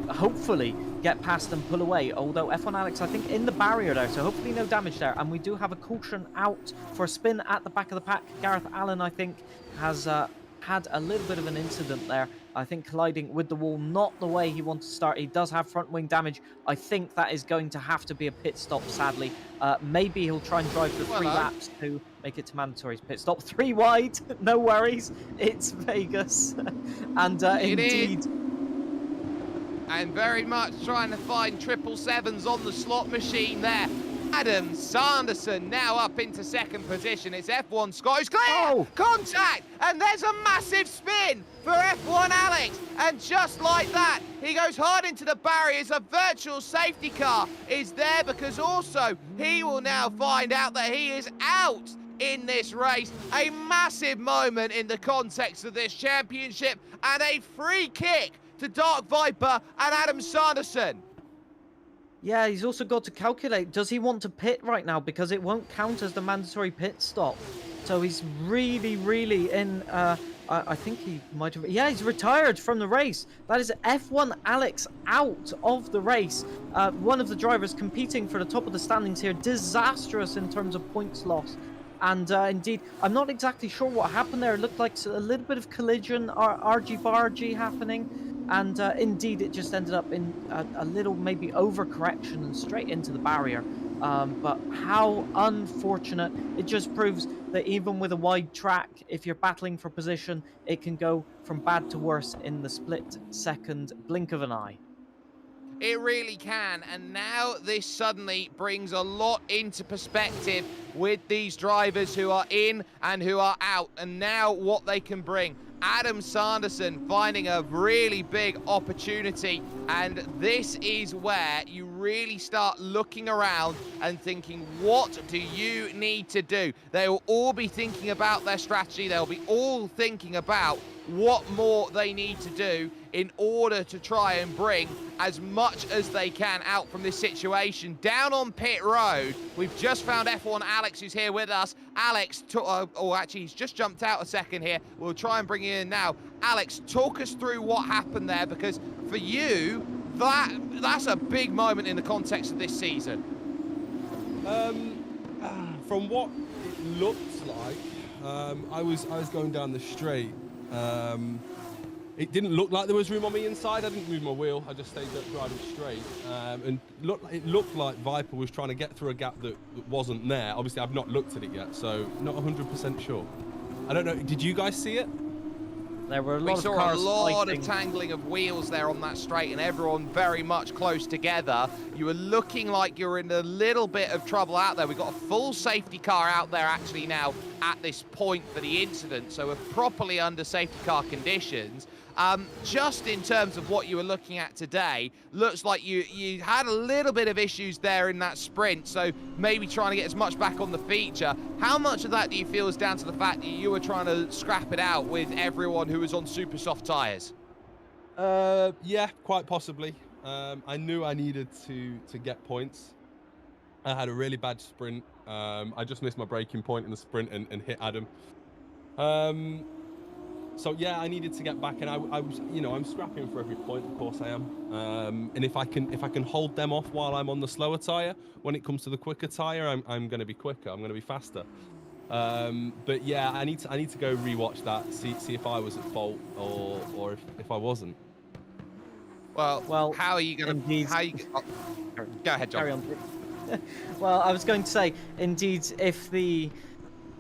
hopefully get past and pull away. Although F1 Alex, I think, in the barrier there, so hopefully no damage there. And we do have a caution out for a spin at the back of the pack. Gareth Allen, I think, has had a little bit of an incident there. I think colliding with the wall, not the way he wanted to start. He does have front wing damage. I think that is going to have to be a pit stop, sadly. Maybe he'll try and drive for 3 laps to make it to mandatory pit stop. 3 wide, no worries. It's Vegas. And indeed... And very much trying to find 777s on the slot machine there. Adam Sanderson now up into 2nd position. It's F1 Scott who's clear! Oh. Contact! And there's a massive spin for F1 Alex. And just like that, he goes hard into the barriers. A virtual safety car is there because also he will now find out that he is out in this race. A massive moment in the context of this championship, and a free kick to Dark Viper and Adam Sanderson. Yeah, he's also got to calculate, does he want to pit right now? Because it won't count as the mandatory pit stop. So he's really in, I think he might have, yeah, he's retired from the race. That is F1 Alex out of the race. One of the drivers competing for the top of the standings here. Disastrous in terms of points lost. And indeed, I'm not exactly sure what happened there. It looked like a little bit of collision, argy-bargy happening. And indeed, it just ended up in a little maybe overcorrection and straight into the barrier. But how unfortunate. It just proves that even with a wide track, if you're battling for position, it can go from bad to worse in the split-second blink of an eye. It really can, and now this suddenly brings a lot into perspective with these drivers who are in and who are out, and now what they can bring. Adam Sanderson finding a really big opportunity, and this is where you really start looking around and thinking, what do you need to do? They will all be thinking about their strategy. They'll be all thinking about what more they need to do in order to try and bring as much as they can out from this situation. Down on pit road, we've just found F1 Alex, who's here with us. Alex, actually, he's just jumped out a second here. We'll try and bring you in now. Alex, talk us through what happened there, because for you, that's a big moment in the context of this season. From what it looked like, I was going down the straight. It didn't look like there was room on the inside. I didn't move my wheel. I just stayed driving straight. And it looked like Viper was trying to get through a gap that wasn't there. Obviously, I've not looked at it yet, so not 100% sure. I don't know. Did you guys see it? There were a lot we of saw cars a lot fighting. of tangling of wheels there on that straight, and everyone very much close together. You were looking like you were in a little bit of trouble out there. We've got a full safety car out there actually now at this point for the incident, so we're properly under safety car conditions. Just in terms of what you were looking at today, looks like you had a little bit of issues there in that sprint, so maybe trying to get as much back on the feature. How much of that do you feel is down to the fact that you were trying to scrap it out with everyone who was on super soft tyres? Yeah, quite possibly. I knew I needed to get points. I had a really bad sprint. I just missed my braking point in the sprint and hit Adam. So yeah, I needed to get back, and I was, you know, I'm scrapping for every point. Of course I am. And if I can hold them off while I'm on the slower tire, when it comes to the quicker tire, I'm going to be quicker. I'm going to be faster. But yeah, I need to go rewatch that, see if I was at fault or if I wasn't. Well, how are you going to? Go ahead, John. Carry on. Well, I was going to say, indeed, if the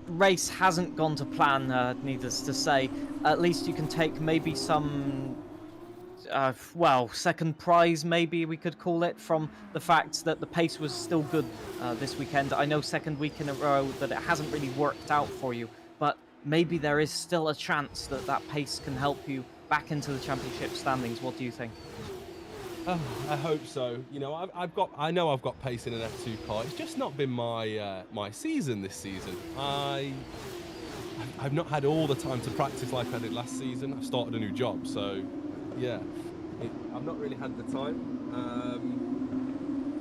race hasn't gone to plan, needless to say, at least you can take maybe some, second prize, maybe we could call it, from the fact that the pace was still good this weekend. I know second week in a row that it hasn't really worked out for you, but maybe there is still a chance that that pace can help you back into the championship standings. What do you think? Oh, I hope so. You know, I know I've got pace in an F2 car. It's just not been my my season this season. I've not had all the time to practice like I did last season. I've started a new job, so yeah, I've not really had the time.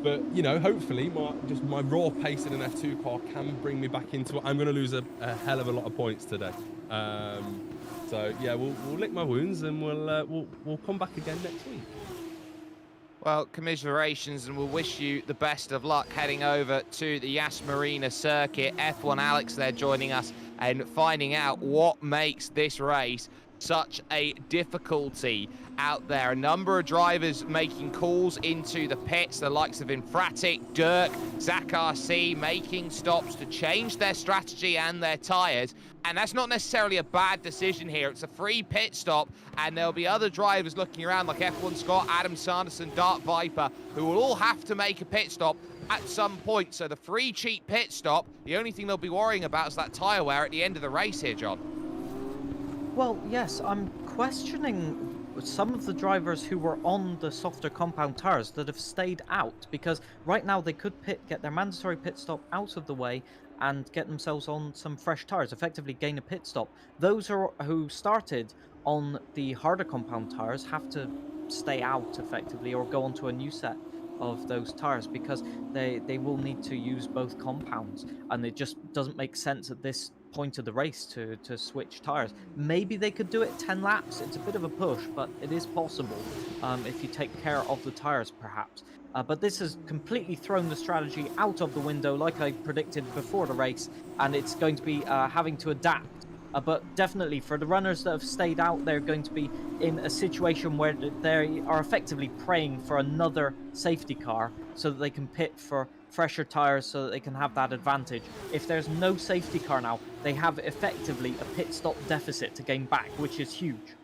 But you know, hopefully, my raw pace in an F2 car can bring me back into it. I'm going to lose a hell of a lot of points today. So yeah, we'll lick my wounds and we'll come back again next week. Well, commiserations, and we'll wish you the best of luck heading over to the Yas Marina circuit. F1 Alex there joining us and finding out what makes this race such a difficulty out there. A number of drivers making calls into the pits, the likes of Infratic, Dirk, Zach RC, making stops to change their strategy and their tyres. And that's not necessarily a bad decision here. It's a free pit stop, and there'll be other drivers looking around like F1 Scott, Adam Sanderson, Dart Viper, who will all have to make a pit stop at some point. So the free cheap pit stop, the only thing they'll be worrying about is that tyre wear at the end of the race here, John. Well, yes, I'm questioning some of the drivers who were on the softer compound tires that have stayed out, because right now they could get their mandatory pit stop out of the way and get themselves on some fresh tires, effectively gain a pit stop. Those who started on the harder compound tires have to stay out effectively or go onto a new set of those tires, because they will need to use both compounds, and it just doesn't make sense at this point of the race to switch tires. Maybe they could do it 10 laps. It's a bit of a push, but it is possible if you take care of the tires perhaps. But this has completely thrown the strategy out of the window, like I predicted before the race, and it's going to be having to adapt. But definitely for the runners that have stayed out, they're going to be in a situation where they are effectively praying for another safety car so that they can pit for fresher tires so that they can have that advantage. If there's no safety car now, they have effectively a pit stop deficit to gain back, which is huge.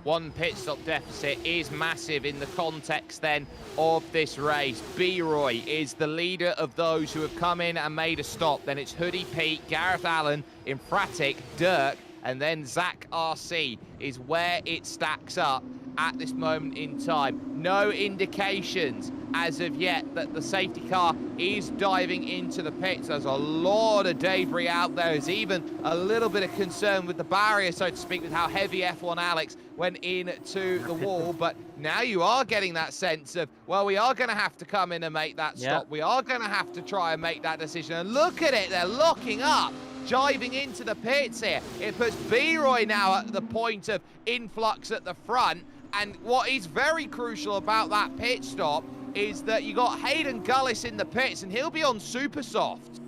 One pit stop deficit is massive in the context then of this race. B-Roy is the leader of those who have come in and made a stop. Then it's Hoodie Pete, Gareth Allen, Infratic, Dirk, and then Zach RC is where it stacks up at this moment in time. No indications as of yet that the safety car is diving into the pits. There's a lot of debris out there. There's even a little bit of concern with the barrier, so to speak, with how heavy F1 Alex went into the wall. But now you are getting that sense of, well, we are going to have to come in and make that stop. We are going to have to try and make that decision. And look at it, they're locking up, jiving into the pits here. It puts B-Roy now at the point of influx at the front. And what is very crucial about that pit stop is that you got Hayden Gullis in the pits, and he'll be on super soft.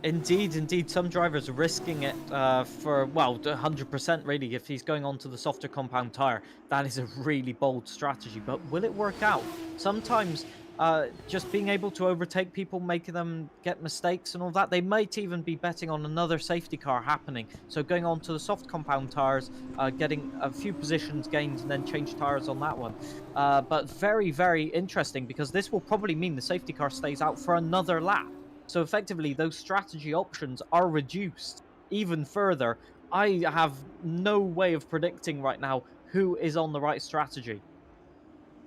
Indeed. Some drivers are risking it for, well, 100% really. If he's going on to the softer compound tire, that is a really bold strategy. But will it work out? Sometimes just being able to overtake people, making them get mistakes and all that, they might even be betting on another safety car happening. So going on to the soft compound tires, getting a few positions gained and then change tires on that one. But very, very interesting, because this will probably mean the safety car stays out for another lap. So effectively, those strategy options are reduced even further. I have no way of predicting right now who is on the right strategy.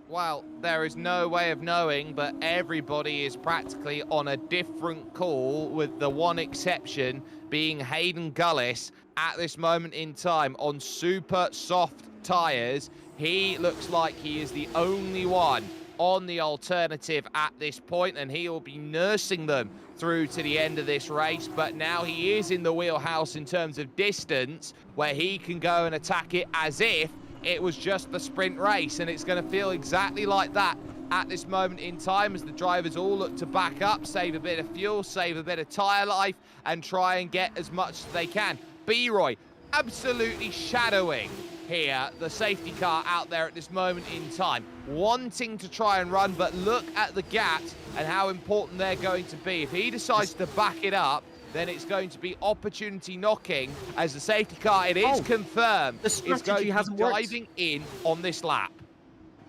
Well, there is no way of knowing, but everybody is practically on a different call, with the one exception being Hayden Gullis at this moment in time on super soft tyres. He looks like he is the only one on the alternative at this point, and he will be nursing them through to the end of this race. But now he is in the wheelhouse in terms of distance, where he can go and attack it as if it was just the sprint race, and it's going to feel exactly like that at this moment in time as the drivers all look to back up, save a bit of fuel, save a bit of tyre life, and try and get as much as they can. B-Roy absolutely shadowing here the safety car out there at this moment in time, wanting to try and run, but look at the gaps and how important they're going to be. If he decides to back it up, then it's going to be opportunity knocking, as the safety car, it is confirmed, is going to be diving in on this lap.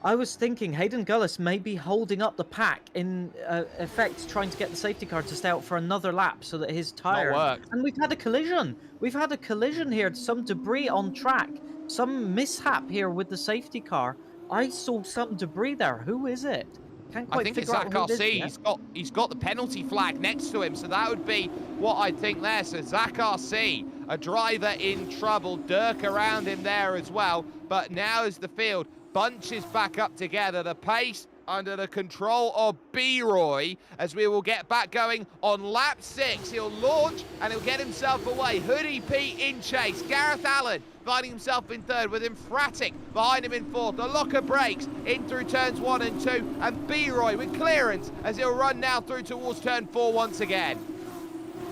I was thinking Hayden Gullis may be holding up the pack, in effect trying to get the safety car to stay out for another lap so that his tyre... And we've had a collision. We've had a collision here, some debris on track, some mishap here with the safety car. I saw some debris there. Who is it? Can't quite I think it's figure out who it is RC. He's got the penalty flag next to him, so that would be what I think there. So Zach RC, a driver in trouble. Dirk around him there as well. But now as the field bunches back up together, the pace under the control of B-Roy, as we will get back going on lap 6. He'll launch and he'll get himself away. Hoodie Pete in chase. Gareth Allen finding himself in third, with Emphatic behind him in fourth. The locker breaks in through turns 1 and 2, and B-Roy with clearance as he'll run now through towards turn 4 once again.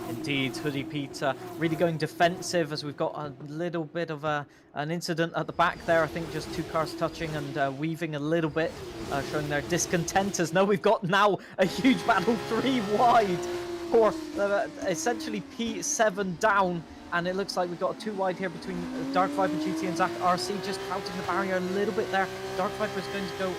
Indeed, Hoodie Pete really going defensive, as we've got a little bit of an incident at the back there. I think just 2 cars touching and weaving a little bit, showing their discontent, as we've got now a huge battle 3 wide for essentially P7 down. And it looks like we've got a 2 wide here between Dark Viper GT and Zach RC, just clouting the barrier a little bit there. Dark Viper is going to go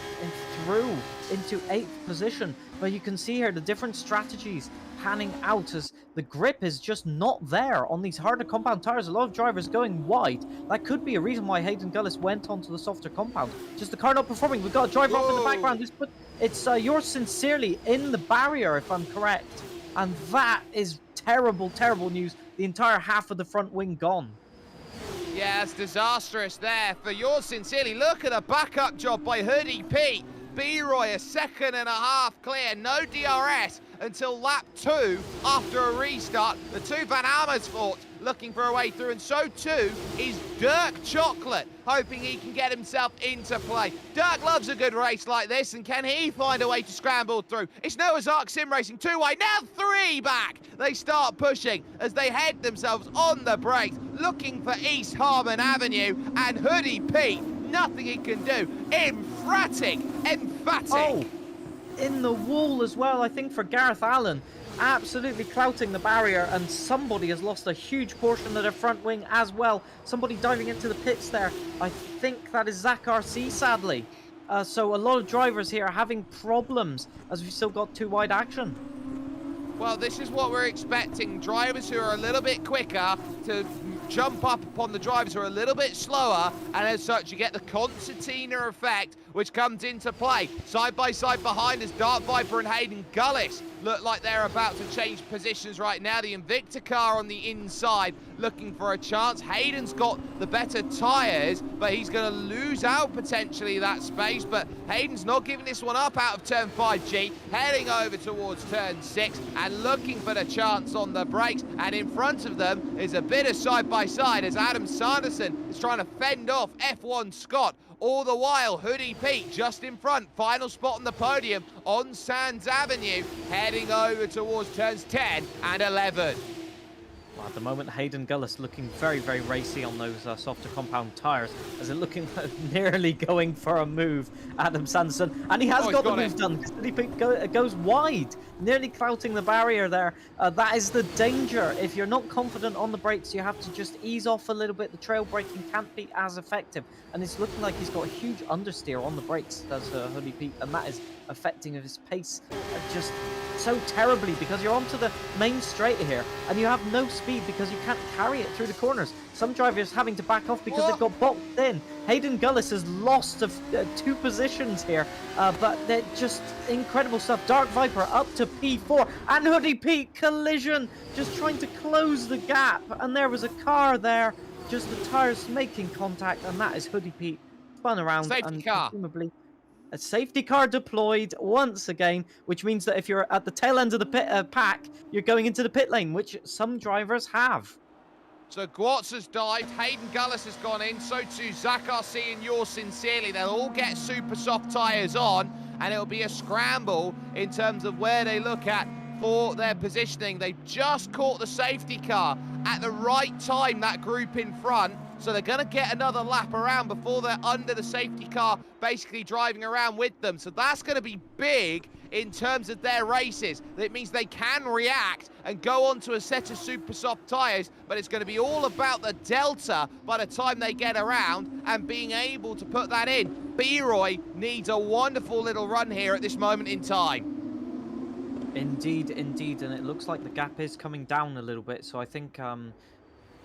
through into 8th position. But you can see here the different strategies panning out, as the grip is just not there on these harder compound tires. A lot of drivers going wide. That could be a reason why Hayden Gullis went onto the softer compound. Just the car not performing. We've got a driver up in the background. It's yours sincerely in the barrier, if I'm correct. And that is terrible, terrible news. The entire half of the front wing gone. Yeah, it's disastrous there for yours sincerely. Look at the backup job by Hoodie Pete. B-Roy a 2.5 clear, no DRS until lap 2 after a restart. The 2 Van Amersfoort looking for a way through, and so too is Dirk Chocolate, hoping he can get himself into play. Dirk loves a good race like this, and can he find a way to scramble through? It's Noah's Ark Sim Racing 2 wide, now 3 back. They start pushing as they head themselves on the brakes, looking for East Harmon Avenue, and Hoodie Pete, nothing he can do. Emphatic. Oh, in the wall as well, I think, for Gareth Allen. Absolutely clouting the barrier, and somebody has lost a huge portion of their front wing as well. Somebody diving into the pits there. I think that is Zach RC, sadly. So a lot of drivers here are having problems, as we've still got 2 wide action. Well, this is what we're expecting. Drivers who are a little bit quicker to jump up upon the drivers who are a little bit slower, and as such you get the concertina effect, which comes into play. Side by side behind us, Dark Viper and Hayden Gullis look like they're about to change positions right now. The Invicta car on the inside looking for a chance. Hayden's got the better tyres, but he's going to lose out potentially that space. But Hayden's not giving this one up out of turn 5G, heading over towards turn 6 and looking for the chance on the brakes. And in front of them is a bit of side by side as Adam Sanderson is trying to fend off F1 Scott. All the while, Hoodie Pete just in front, final spot on the podium on Sands Avenue, heading over towards turns 10 and 11. Well, at the moment, Hayden Gullis looking very, very racy on those softer compound tyres, as they're looking nearly going for a move. Adam Sanderson, and he has got the move done. Hoodie Pete goes wide, nearly clouting the barrier there. That is the danger. If you're not confident on the brakes, you have to just ease off a little bit. The trail braking can't be as effective, and it's looking like he's got a huge understeer on the brakes, does Hoodie Pete, and that is affecting his pace just so terribly, because you're onto the main straight here and you have no speed because you can't carry it through the corners. Some drivers having to back off because they've got boxed in. Hayden Gullis has lost 2 positions here, but they're just incredible stuff. Dark Viper up to P4, and Hoodie Pete collision, just trying to close the gap, and there was a car there, just the tires making contact, and that is Hoodie Pete spun around safety and car. presumably A safety car deployed once again, which means that if you're at the tail end of the pack, you're going into the pit lane, which some drivers have. So Gwatz has dived, Hayden Gullis has gone in, so too Zach RC and Yours Sincerely. They'll all get super soft tyres on, and it'll be a scramble in terms of where they look at for their positioning. They've just caught the safety car at the right time, that group in front, so they're going to get another lap around before they're under the safety car, basically driving around with them. So that's going to be big in terms of their races. It means they can react and go onto a set of super soft tyres, but it's going to be all about the delta by the time they get around and being able to put that in. B-Roy needs a wonderful little run here at this moment in time. Indeed, indeed, and it looks like the gap is coming down a little bit, so I think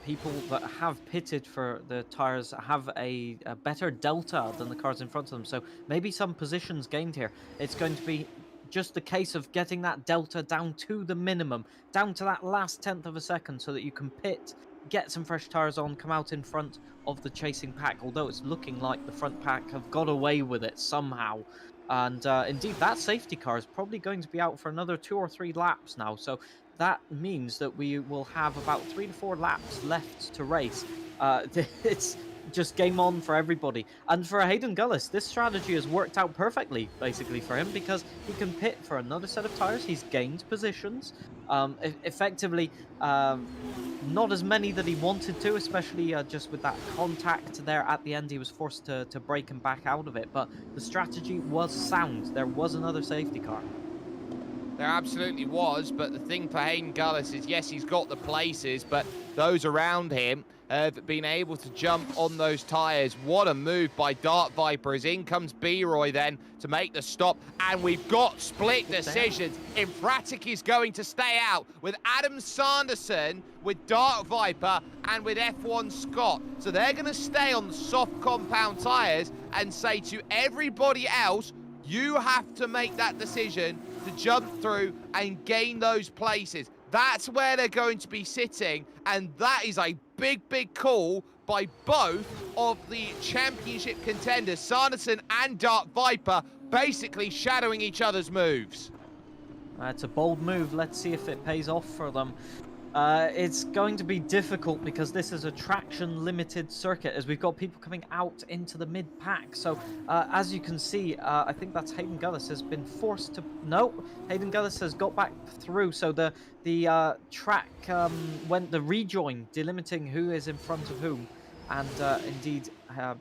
people that have pitted for the tyres have a better delta than the cars in front of them, so maybe some positions gained here. It's going to be just a case of getting that delta down to the minimum, down to that last 1/10 of a second, so that you can pit, get some fresh tyres on, come out in front of the chasing pack, although it's looking like the front pack have got away with it somehow. And indeed, that safety car is probably going to be out for another 2 or 3 laps now, so that means that we will have about 3 to 4 laps left to race. It's just game on for everybody. And for Hayden Gullis, this strategy has worked out perfectly, basically, for him, because he can pit for another set of tyres. He's gained positions. Effectively, not as many that he wanted to, especially just with that contact there at the end. He was forced to brake and back out of it, but the strategy was sound. There was another safety car. There absolutely was, but the thing for Hayden Gullis is, yes, he's got the places, but those around him have been able to jump on those tyres. What a move by Dark Viper, as in comes B-Roy then to make the stop, and we've got split decisions. Infratic is going to stay out with Adam Sanderson, with Dark Viper, and with F1 Scott. So they're going to stay on the soft compound tyres and say to everybody else, you have to make that decision to jump through and gain those places. That's where they're going to be sitting, and that is a big, big call by both of the championship contenders, Sanderson and Dark Viper, basically shadowing each other's moves. It's a bold move. Let's see if it pays off for them. It's going to be difficult because this is a traction-limited circuit, as we've got people coming out into the mid-pack. So, as you can see, I think that's Hayden Gullis has been forced to... No, Hayden Gullis has got back through. So the track went the rejoin, delimiting who is in front of whom. And indeed,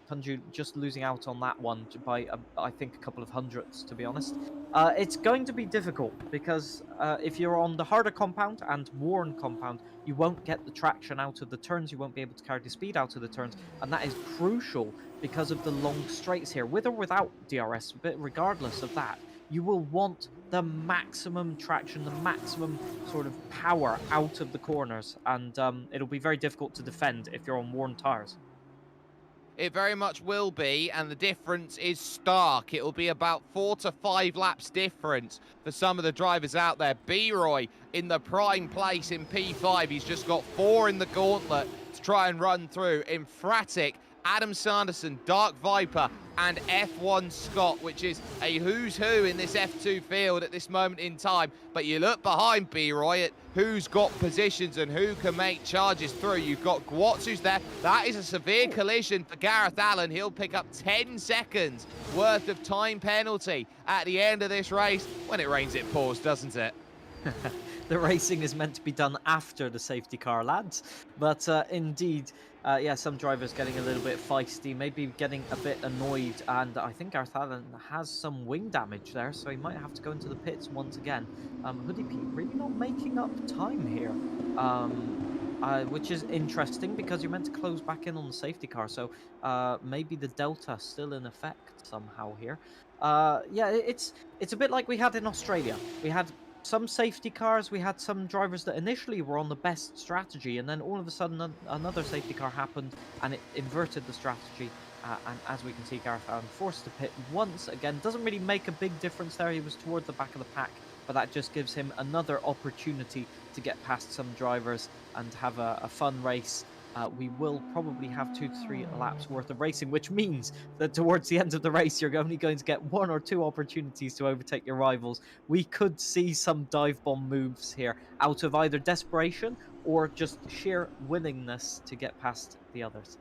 Punju just losing out on that one by, I think, a couple of hundredths, to be honest. It's going to be difficult because if you're on the harder compound and worn compound, you won't get the traction out of the turns, you won't be able to carry the speed out of the turns, and that is crucial because of the long straights here. With or without DRS, but regardless of that, you will want the maximum traction, the maximum sort of power out of the corners, and it'll be very difficult to defend if you're on worn tyres. It very much will be, and the difference is stark. It will be about 4 to 5 laps difference for some of the drivers out there. B-Roy in the prime place in P5. He's just got 4 in the gauntlet to try and run through. Infratic, Adam Sanderson, Dark Viper, and F1 Scott, which is a who's who in this F2 field at this moment in time. But you look behind B-Roy at who's got positions and who can make charges through. You've got Gwatz who's there. That is a severe collision for Gareth Allen. He'll pick up 10 seconds worth of time penalty at the end of this race. When it rains, it pours, doesn't it? The racing is meant to be done after the safety car, lads. But indeed, yeah, some drivers getting a little bit feisty, maybe getting a bit annoyed, and I think Gareth Allen has some wing damage there, so he might have to go into the pits once again. Hoodie Pete really not making up time here, which is interesting because you're meant to close back in on the safety car, so maybe the delta still in effect somehow here. Yeah, it's a bit like we had in Australia. We had some safety cars, we had some drivers that initially were on the best strategy, and then all of a sudden another safety car happened and it inverted the strategy, and as we can see, Gareth Allen forced to pit once again. Doesn't really make a big difference there, he was toward the back of the pack, but that just gives him another opportunity to get past some drivers and have a fun race we will probably have 2 to 3 laps worth of racing, which means that towards the end of the race, you're only going to get 1 or 2 opportunities to overtake your rivals. We could see some dive bomb moves here out of either desperation or just sheer willingness to get past the others.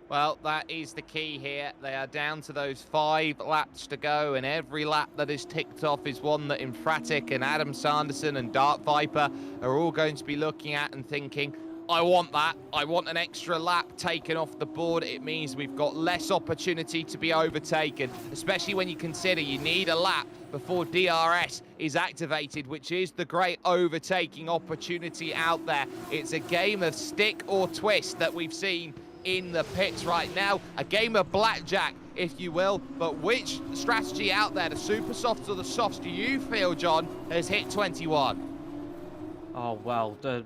Well, that is the key here. They are down to those 5 laps to go, and every lap that is ticked off is one that Infratic and Adam Sanderson and Dark Viper are all going to be looking at and thinking, I want that. I want an extra lap taken off the board. It means we've got less opportunity to be overtaken, especially when you consider you need a lap before DRS is activated, which is the great overtaking opportunity out there. It's a game of stick or twist that we've seen in the pits right now, a game of blackjack, if you will. But which strategy out there, the super softs or the softs, do you feel, John, has hit 21? Oh, well, the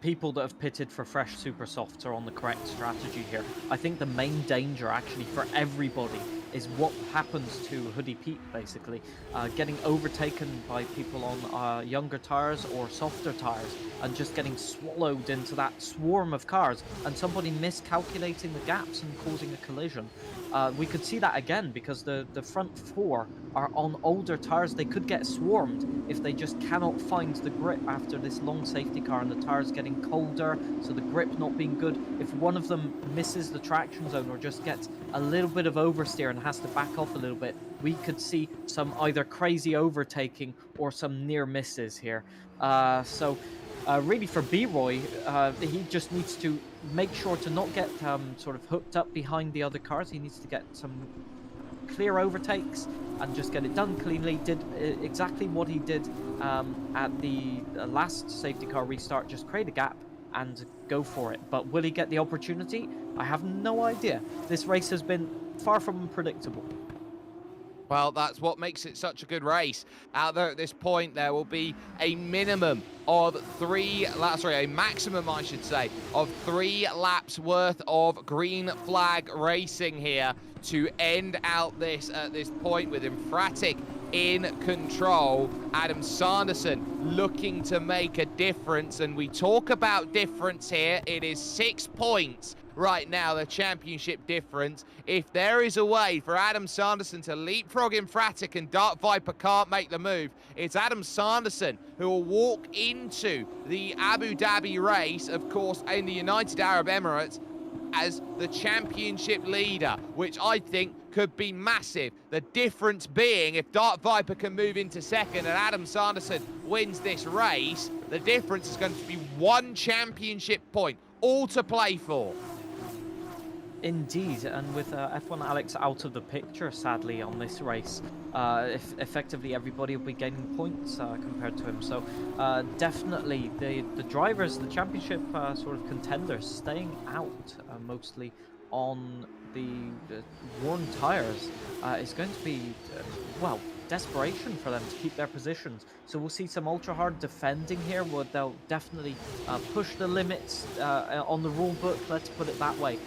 people that have pitted for fresh super softs are on the correct strategy here. I think the main danger, actually, for everybody is what happens to Hoodie Pete, basically. Getting overtaken by people on younger tires or softer tires and just getting swallowed into that swarm of cars and somebody miscalculating the gaps and causing a collision. We could see that again because the front 4 are on older tires. They could get swarmed if they just cannot find the grip after this long safety car and the tires getting colder, so the grip not being good. If one of them misses the traction zone or just gets a little bit of oversteer and has to back off a little bit, we could see some either crazy overtaking or some near misses here. Really for B-Roy, he just needs to make sure to not get sort of hooked up behind the other cars. He needs to get some clear overtakes and just get it done cleanly. Did exactly what he did at the last safety car restart, just create a gap and go for it. But will he get the opportunity? I have no idea. This race has been far from unpredictable. Well, that's what makes it such a good race. Out there at this point, there will be a minimum of 3 laps, sorry, a maximum, I should say, of 3 laps worth of green flag racing here to end out this at this point with Infratic in control. Adam Sanderson looking to make a difference, and we talk about difference here. It is 6 points right now, the championship difference. If there is a way for Adam Sanderson to leapfrog Infratic and Dark Viper can't make the move, it's Adam Sanderson who will walk into the Abu Dhabi race, of course, in the United Arab Emirates, as the championship leader, which I think could be massive. The difference being, if Dark Viper can move into second and Adam Sanderson wins this race, the difference is going to be 1 championship point, all to play for. Indeed, and with F1 Alex out of the picture, sadly, on this race, effectively everybody will be gaining points compared to him. So definitely the drivers, the championship sort of contenders, staying out mostly on the worn tires is going to be, well, desperation for them to keep their positions. So we'll see some ultra hard defending here, where they'll definitely push the limits on the rule book, let's put it that way.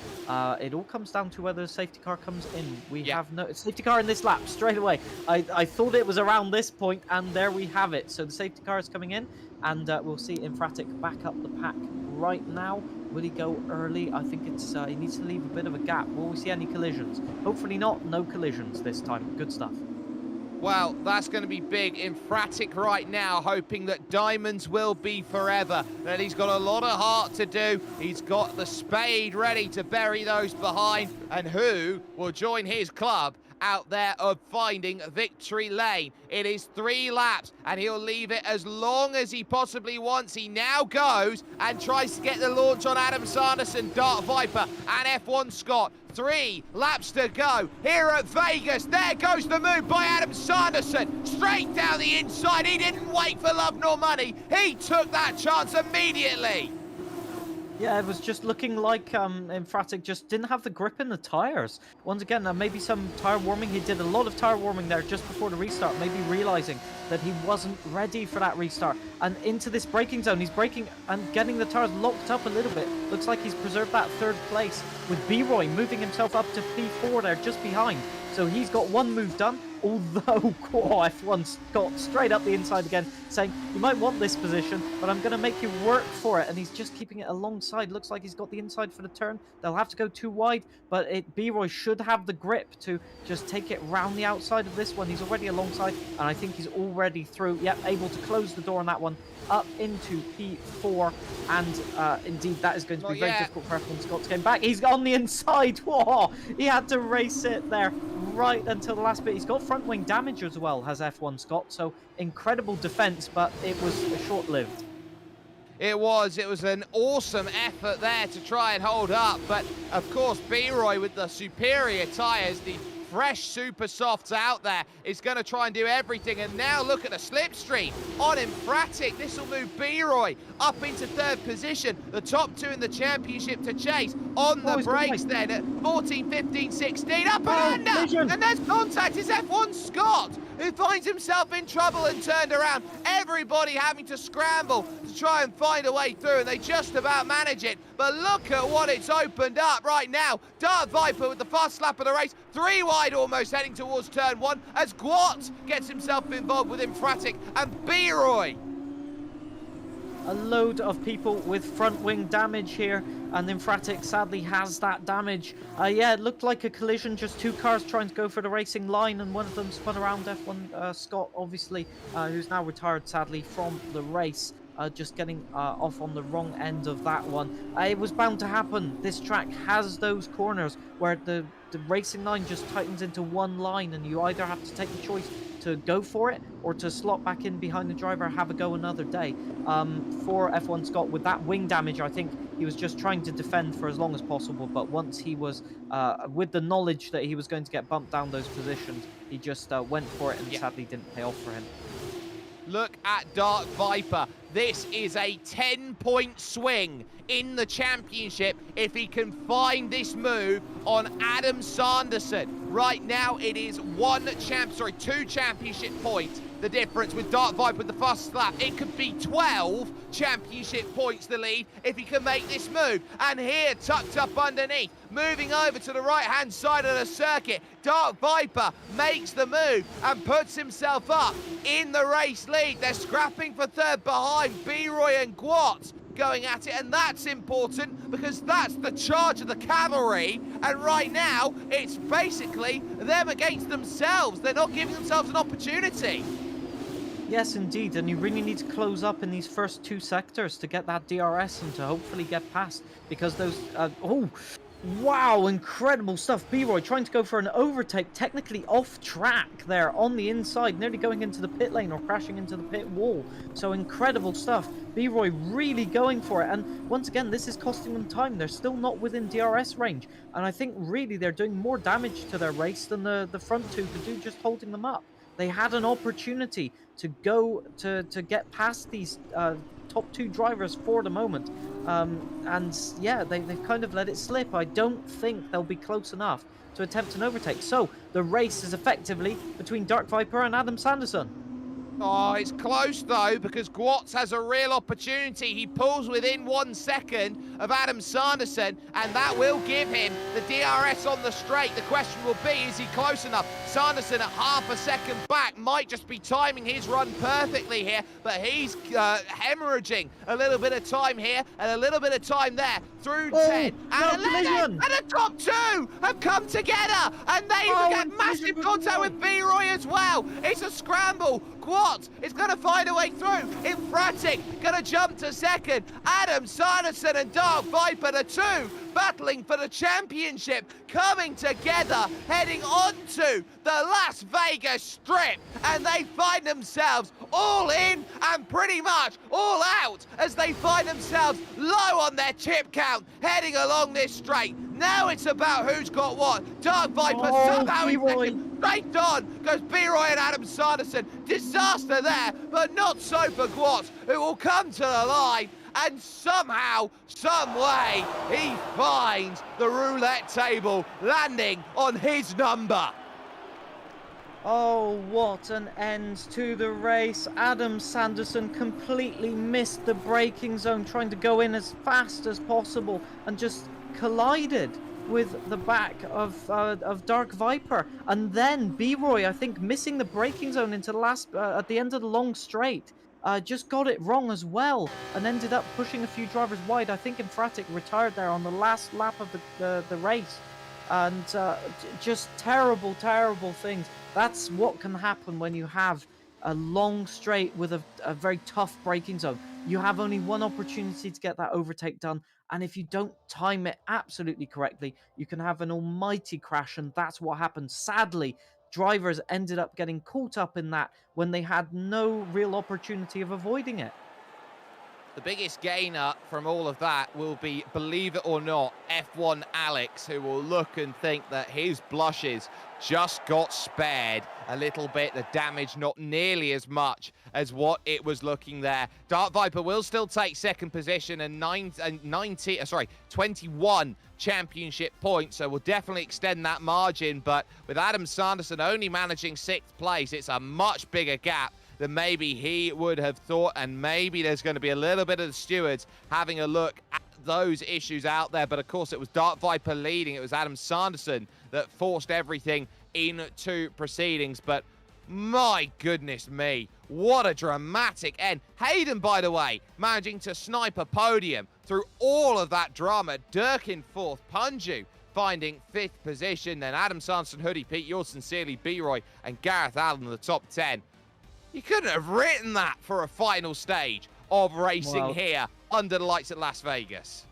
It all comes down to whether the safety car comes in. We have no safety car in this lap straight away. I thought it was around this point, and there we have it. So the safety car is coming in, and we'll see Infratic back up the pack right now. Will he go early? I think it's he needs to leave a bit of a gap. Will we see any collisions? Hopefully not. No collisions this time. Good stuff. Well, that's going to be big. Infratic right now, hoping that diamonds will be forever. That he's got a lot of heart to do. He's got the spade ready to bury those behind. And who will join his club out there of finding victory lane? It is 3 laps, and he'll leave it as long as he possibly wants. He now goes and tries to get the launch on Adam Sanderson, Dark Viper, and F1 Scott. 3 laps to go here at Vegas. There goes the move by Adam Sanderson, straight down the inside. He didn't wait for love nor money. He took that chance immediately. Yeah, it was just looking like Infratic just didn't have the grip in the tires. Once again, maybe some tire warming. He did a lot of tire warming there just before the restart, maybe realizing that he wasn't ready for that restart. And into this braking zone, he's braking and getting the tires locked up a little bit. Looks like he's preserved that 3rd place, with B-Roy moving himself up to P4 there, just behind. So he's got 1 move done. Although F1's got straight up the inside again, saying, you might want this position, but I'm going to make you work for it. And he's just keeping it alongside. Looks like he's got the inside for the turn. They'll have to go too wide, but B-Roy should have the grip to just take it round the outside of this one. He's already alongside, and I think he's already through. Yep, able to close the door on that one, up into P4. And indeed, that is going to be very difficult for F1 Scott to get back. He's on the inside. Whoa! He had to race it there right until the last bit. He's got front wing damage as well, has F1 Scott. So incredible defense, but it was short-lived. It was an awesome effort there to try and hold up. But of course, B-Roy with the superior tyres, the fresh super softs out there, is going to try and do everything. And now look at the slipstream on Infratic. This will move B-Roy up into 3rd position. The top 2 in the championship to chase on the brakes then at 14, 15, 16. Up and under! And there's contact. It's F1 Scott who finds himself in trouble and turned around. Everybody having to scramble to try and find a way through, and they just about manage it. But look at what it's opened up right now. Dark Viper with the fast lap of the race, 3 wide almost heading towards turn 1 as Gwat gets himself involved with Infratic and B-Roy. A load of people with front wing damage here, and Infratic sadly has that damage. Yeah, it looked like a collision, just 2 cars trying to go for the racing line, and one of them spun around F1 Scott, obviously, who's now retired sadly from the race. Just getting off on the wrong end of that one. It was bound to happen. This track has those corners where the racing line just tightens into one line, and you either have to take the choice to go for it or to slot back in behind the driver, have a go another day. For F1 Scott, with that wing damage, I think he was just trying to defend for as long as possible, but once he was, with the knowledge that he was going to get bumped down those positions, he just went for it, and sadly didn't pay off for him. Look at Dark Viper. This is a 10-point swing in the championship if he can find this move on Adam Sanderson. Right now, it is 2 championship points. The difference with Dark Viper with the fast lap. It could be 12 championship points the lead if he can make this move. And here, tucked up underneath, moving over to the right-hand side of the circuit, Dark Viper makes the move and puts himself up in the race lead. They're scrapping for 3rd behind B-Roy and Gwat going at it, and that's important because that's the charge of the cavalry, and right now it's basically them against themselves. They're not giving themselves an opportunity. Yes, indeed, and you really need to close up in these first 2 sectors to get that DRS and to hopefully get past, because those... oh, wow, incredible stuff. B-Roy trying to go for an overtake, technically off track there on the inside, nearly going into the pit lane or crashing into the pit wall. So incredible stuff. B-Roy really going for it, and once again, this is costing them time. They're still not within DRS range, and I think really they're doing more damage to their race than the front 2 could do just holding them up. They had an opportunity to go to get past these top 2 drivers for the moment. And yeah, they've kind of let it slip. I don't think they'll be close enough to attempt an overtake. So the race is effectively between Dark Viper and Adam Sanderson. Oh, it's close though, because Gwatz has a real opportunity. He pulls within 1 second of Adam Sanderson, and that will give him the DRS on the straight. The question will be, is he close enough? Sanderson at half a second back might just be timing his run perfectly here, but he's hemorrhaging a little bit of time here and a little bit of time there through 10 and 11, and the top 2 have come together, and they get massive contact with B-Roy as well. It's a scramble. Gwat is going to find a way through. Infratic going to jump to 2nd. Adam Sanderson and Dark Viper, the 2 battling for the championship, coming together, heading onto the Las Vegas Strip, and they find themselves all in and pretty much all out as they find themselves low on their chip count, heading along this straight. Now it's about who's got what. Dark Viper somehow in 2nd. Straight on goes B-Roy and Adam Sanderson. Disaster there, but not so for Gwat, who will come to the line, and somehow, some way, he finds the roulette table landing on his number. Oh, what an end to the race. Adam Sanderson completely missed the braking zone, trying to go in as fast as possible and just collided with the back of Dark Viper, and then B-Roy, I think, missing the braking zone into the last at the end of the long straight. Just got it wrong as well, and ended up pushing a few drivers wide. I think Infratic retired there on the last lap of the race, and just terrible things. That's what can happen when you have a long straight with a very tough braking zone. You have only one opportunity to get that overtake done, and if you don't time it absolutely correctly, you can have an almighty crash, and that's what happened. Sadly, drivers ended up getting caught up in that when they had no real opportunity of avoiding it. The biggest gainer from all of that will be, believe it or not, F1 Alex, who will look and think that his blushes just got spared a little bit. The damage not nearly as much as what it was looking there. Dark Viper will still take second position and 21 championship points, so we'll definitely extend that margin. But with Adam Sanderson only managing 6th place, it's a much bigger gap than maybe he would have thought, and maybe there's going to be a little bit of the stewards having a look at those issues out there. But of course, it was Dark Viper leading. It was Adam Sanderson that forced everything into proceedings. But my goodness me, what a dramatic end. Hayden, by the way, managing to snipe a podium through all of that drama. Dirk in 4th, Punju finding 5th position. Then Adam Sanderson, Hoodie, Pete, yours sincerely, B-Roy, and Gareth Allen in the top 10. You couldn't have written that for a final stage of racing here under the lights at Las Vegas.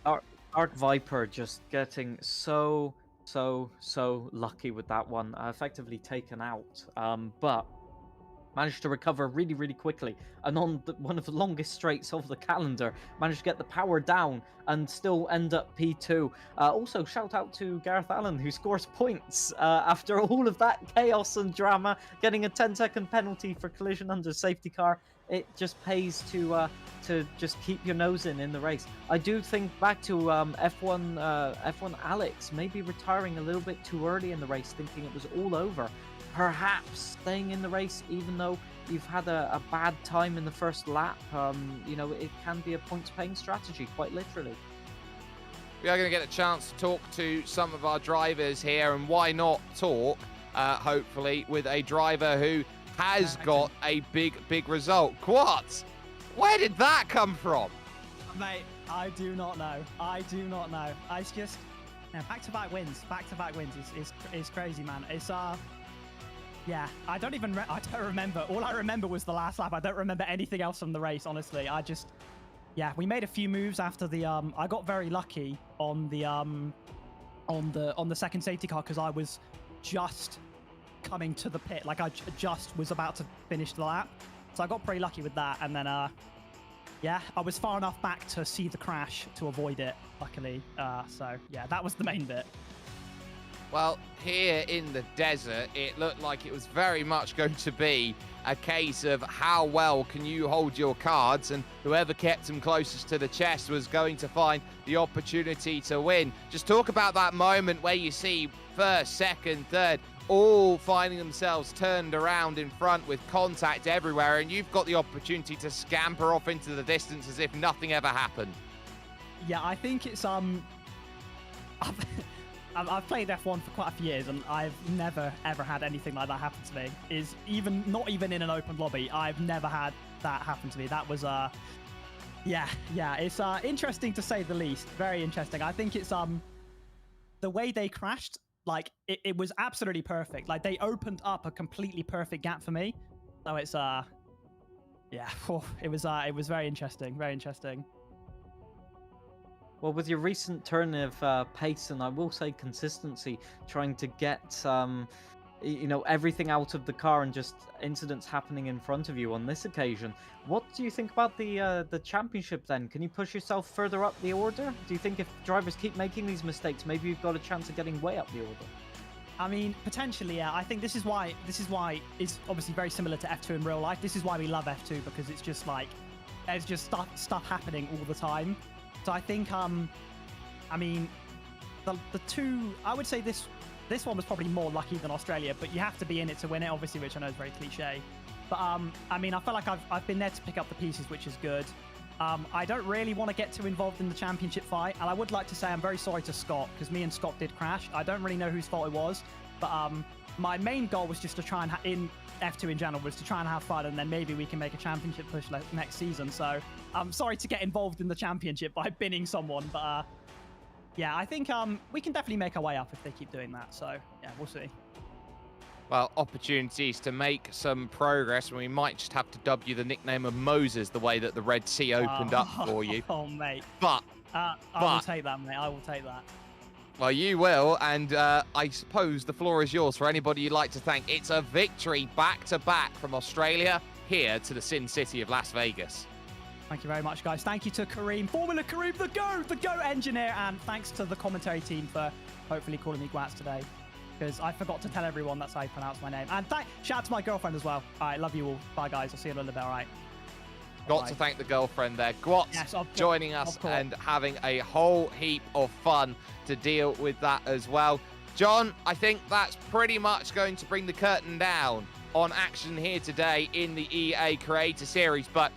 Dark Viper just getting so lucky with that one. Effectively taken out, but managed to recover really quickly. And on one of the longest straights of the calendar, managed to get the power down and still end up P2. Also, shout out to Gareth Allen, who scores points after all of that chaos and drama, getting a 10-second penalty for collision under safety car. It just pays to just keep your nose in the race. I do think back to F1 Alex maybe retiring a little bit too early in the race, thinking it was all over. Perhaps staying in the race even though you've had a bad time in the first lap. You know, it can be a points-paying strategy, quite literally. We are going to get a chance to talk to some of our drivers here, and why not talk, hopefully, with a driver who has got a big result. Quats, where did that come from? Mate, I do not know. It's just, back-to-back wins. Back-to-back wins is crazy, man. It's yeah, I don't remember. All I remember was the last lap. I don't remember anything else from the race, honestly. We made a few moves after the I got very lucky on the second safety car because I was just coming to the pit. Like I just was about to finish the lap. So I got pretty lucky with that, and then I was far enough back to see the crash to avoid it, luckily. So yeah, that was the main bit. Well, here in the desert, it looked like it was very much going to be a case of how well can you hold your cards, and whoever kept them closest to the chest was going to find the opportunity to win. Just talk about that moment where you see first, second, third, all finding themselves turned around in front with contact everywhere, and you've got the opportunity to scamper off into the distance as if nothing ever happened. Yeah, I think it's I've played F1 for quite a few years, and I've never ever had anything like that happen to me. Not even in an open lobby, I've never had that happen to me. That was it's interesting to say the least. Very interesting. I think it's the way they crashed. Like it was absolutely perfect. Like they opened up a completely perfect gap for me. So it's it was very interesting. Very interesting. Well, with your recent turn of pace, and I will say consistency, trying to get everything out of the car and just incidents happening in front of you on this occasion, what do you think about the championship then? Can you push yourself further up the order? Do you think if drivers keep making these mistakes, maybe you've got a chance of getting way up the order? I mean, potentially, yeah. I think this is why it's obviously very similar to F2 in real life. This is why we love F2, because it's just like there's just stuff happening all the time. So I think, I mean, the two, I would say this one was probably more lucky than Australia, but you have to be in it to win it, obviously, which I know is very cliche. But, I mean, I feel like I've been there to pick up the pieces, which is good. I don't really want to get too involved in the championship fight, and I would like to say I'm very sorry to Scott, because me and Scott did crash. I don't really know whose fault it was, but my main goal was just to try and, in F2 in general, was to try and have fun, and then maybe we can make a championship push next season. So I'm sorry to get involved in the championship by binning someone, but yeah, I think we can definitely make our way up if they keep doing that. So yeah, we'll see. Well, opportunities to make some progress, and we might just have to dub you the nickname of Moses, the way that the Red Sea opened up for you. Oh, mate. But I will take that, mate. I will take that. Well, you will, and I suppose the floor is yours for anybody you'd like to thank. It's a victory back-to-back from Australia here to the Sin City of Las Vegas. Thank you very much, guys. Thank you to Kareem, Formula Kareem, the GOAT engineer, and thanks to the commentary team for hopefully calling me Gwats today, because I forgot to tell everyone that's how you pronounce my name. And shout out to my girlfriend as well. All right, love you all. Bye, guys. I'll see you in a little bit, all right? Got to thank the girlfriend there. Gwats joining us and having a whole heap of fun to deal with that as well. John, I think that's pretty much going to bring the curtain down on action here today in the EA Creator Series. But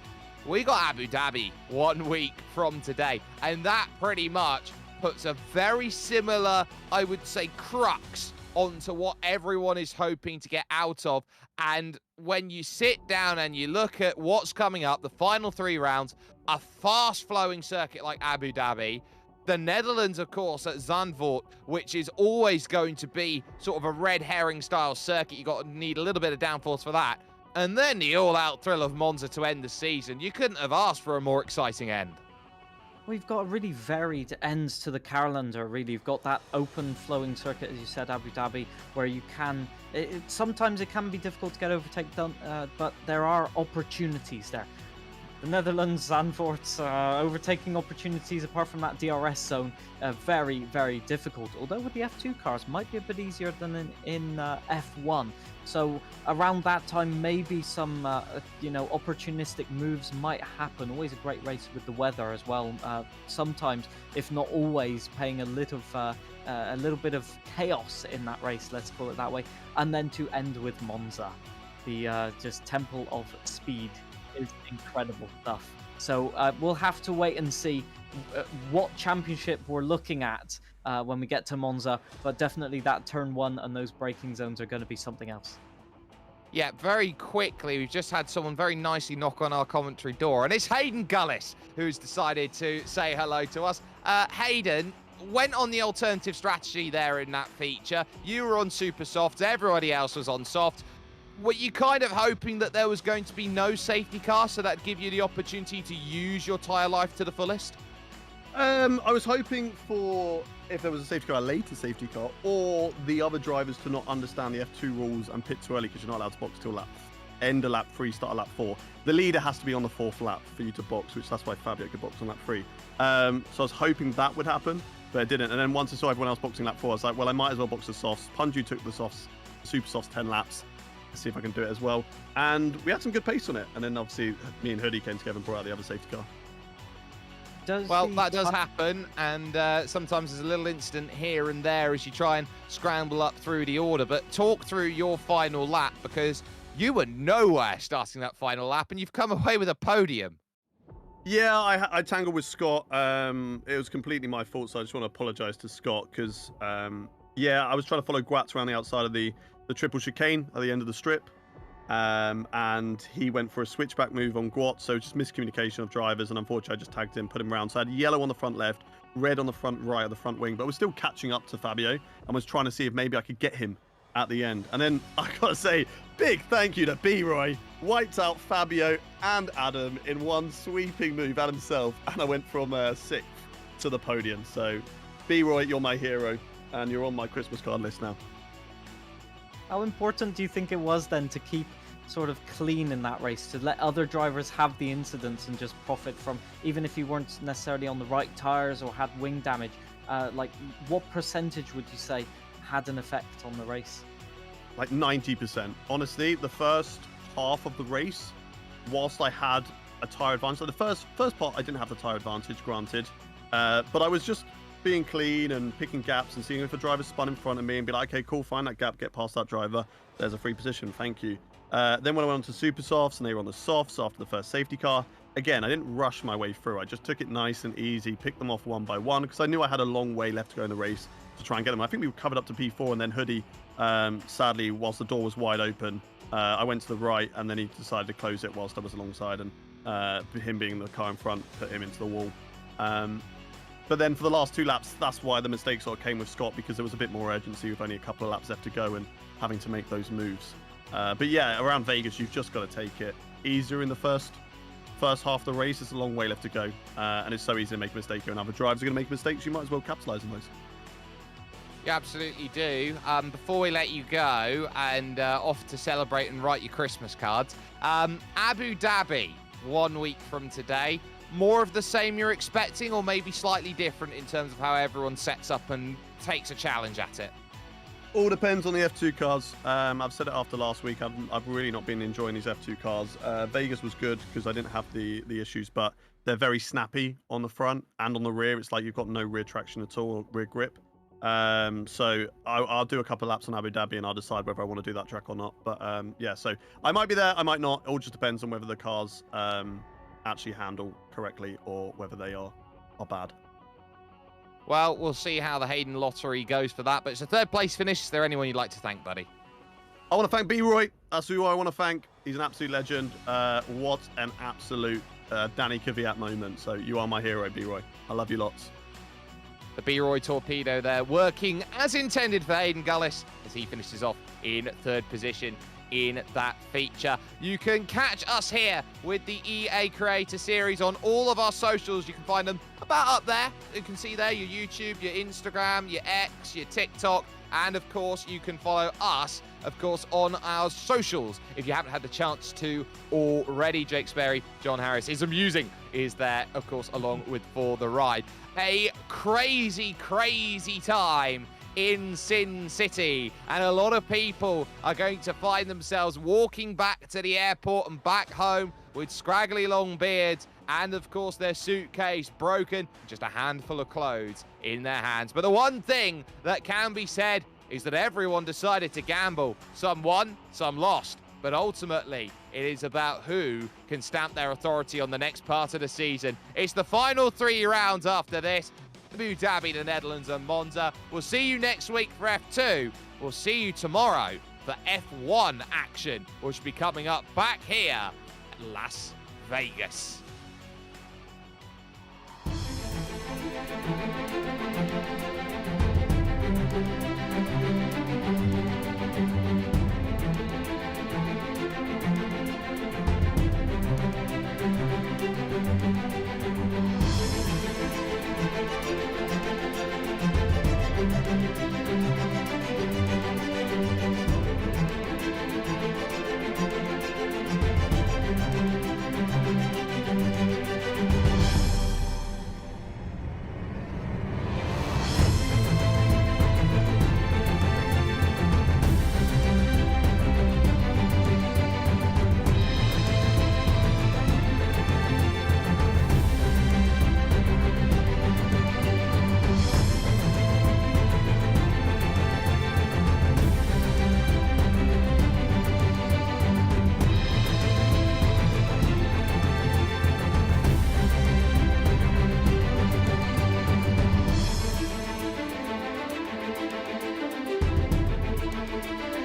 we got Abu Dhabi 1 week from today, and that pretty much puts a very similar, I would say, crux onto what everyone is hoping to get out of. And when you sit down and you look at what's coming up, the final 3 rounds, a fast-flowing circuit like Abu Dhabi, the Netherlands, of course, at Zandvoort, which is always going to be sort of a red herring style circuit. You got to need a little bit of downforce for that. And then the all-out thrill of Monza to end the season. You couldn't have asked for a more exciting end. We've got a really varied ends to the calendar, really. You've got that open flowing circuit, as you said, Abu Dhabi, where you can... sometimes it can be difficult to get overtaken, but there are opportunities there. The Netherlands, Zandvoort, overtaking opportunities apart from that DRS zone, very, very difficult. Although with the F2 cars, might be a bit easier than in F1. So around that time, maybe some, opportunistic moves might happen. Always a great race with the weather as well. Sometimes, if not always, paying a little bit of chaos in that race, let's call it that way. And then to end with Monza, the just temple of speed. Is incredible stuff. So we'll have to wait and see what championship we're looking at when we get to Monza, but definitely that turn 1 and those braking zones are going to be something else. Yeah, very quickly, we've just had someone very nicely knock on our commentary door, and it's Hayden Gullis who's decided to say hello to us. Hayden went on the alternative strategy there in that feature. You were on super soft, everybody else was on soft. Were you kind of hoping that there was going to be no safety car, so that'd give you the opportunity to use your tyre life to the fullest? I was hoping for, if there was a safety car, a later safety car, or the other drivers to not understand the F2 rules and pit too early, because you're not allowed to box till end of lap 3, start of lap 4. The leader has to be on the 4th lap for you to box, which that's why Fabio could box on lap 3. So I was hoping that would happen, but it didn't. And then once I saw everyone else boxing lap 4, I was like, well, I might as well box the softs. Punju took the softs, super softs 10 laps. See if I can do it as well, and we had some good pace on it. And then obviously me and Hoodie came together and brought out the other safety car. That does happen, and sometimes there's a little incident here and there as you try and scramble up through the order. But talk through your final lap, because you were nowhere starting that final lap and you've come away with a podium. Yeah, I tangled with Scott. It was completely my fault, so I just want to apologize to Scott, because I was trying to follow Gwats around the outside of the triple chicane at the end of the strip, and he went for a switchback move on Gwat, so just miscommunication of drivers, and unfortunately I just tagged him, put him around. So I had yellow on the front left, red on the front right of the front wing, but I was still catching up to Fabio and was trying to see if maybe I could get him at the end. And then I gotta say, big thank you to B-Roy, wiped out Fabio and Adam in one sweeping move at himself, and I went from 6th to the podium. So B-Roy, you're my hero, and you're on my Christmas card list now. How important do you think it was then to keep sort of clean in that race, to let other drivers have the incidents and just profit from, even if you weren't necessarily on the right tires or had wing damage? Like, what percentage would you say had an effect on the race? Like 90%. Honestly, the first half of the race, whilst I had a tyre advantage, so the first part I didn't have the tyre advantage, granted, but I was just being clean and picking gaps and seeing if a driver spun in front of me and be like, okay, cool, find that gap, get past that driver. There's a free position, thank you. Then when I went on to super softs and they were on the softs after the first safety car, again, I didn't rush my way through. I just took it nice and easy, picked them off one by one, because I knew I had a long way left to go in the race to try and get them. I think we covered up to P4, and then Hoodie, sadly, whilst the door was wide open, I went to the right, and then he decided to close it whilst I was alongside, and him being in the car in front put him into the wall. But then for the last 2 laps, that's why the mistake sort of came with Scott, because there was a bit more urgency with only a couple of laps left to go and having to make those moves. But yeah, around Vegas, you've just got to take it easier in the first half of the race. It's a long way left to go, and it's so easy to make a mistake here, and other drivers are going to make mistakes. You might as well capitalize on those. You absolutely do. Before we let you go and off to celebrate and write your Christmas cards, Abu Dhabi, 1 week from today. More of the same you're expecting, or maybe slightly different in terms of how everyone sets up and takes a challenge at it? All depends on the F2 cars. I've said it after last week. I've really not been enjoying these F2 cars. Vegas was good because I didn't have the issues, but they're very snappy on the front and on the rear. It's like you've got no rear traction at all, or rear grip. So I'll do a couple of laps on Abu Dhabi and I'll decide whether I want to do that track or not. But yeah, so I might be there, I might not. It all just depends on whether the cars actually handle correctly or whether they are bad. Well, we'll see how the Hayden lottery goes for that, but it's a 3rd place finish. Is there anyone you'd like to thank, buddy? I want to thank B-Roy. That's who I want to thank. He's an absolute legend. What an absolute Danny Kvyat moment. So you are my hero, B-Roy. I love you lots. The B-Roy torpedo there, working as intended for Hayden Gullis as he finishes off in 3rd position in that feature. You can catch us here with the EA Creator Series on all of our socials. You can find them about up there. You can see there your YouTube, your Instagram, your X, your TikTok, and of course you can follow us, of course, on our socials. If you haven't had the chance to already, Jake Sperry, John Harris is amusing, is there, of course, along with For the Ride. A crazy, crazy time in Sin City, and a lot of people are going to find themselves walking back to the airport and back home with scraggly long beards and of course their suitcase broken, just a handful of clothes in their hands. But the one thing that can be said is that everyone decided to gamble. Some won, some lost, but ultimately it is about who can stamp their authority on the next part of the season. It's the final 3 rounds after this. Abu Dhabi, the Netherlands, and Monza. We'll see you next week for F2. We'll see you tomorrow for F1 action, which will be coming up back here at Las Vegas.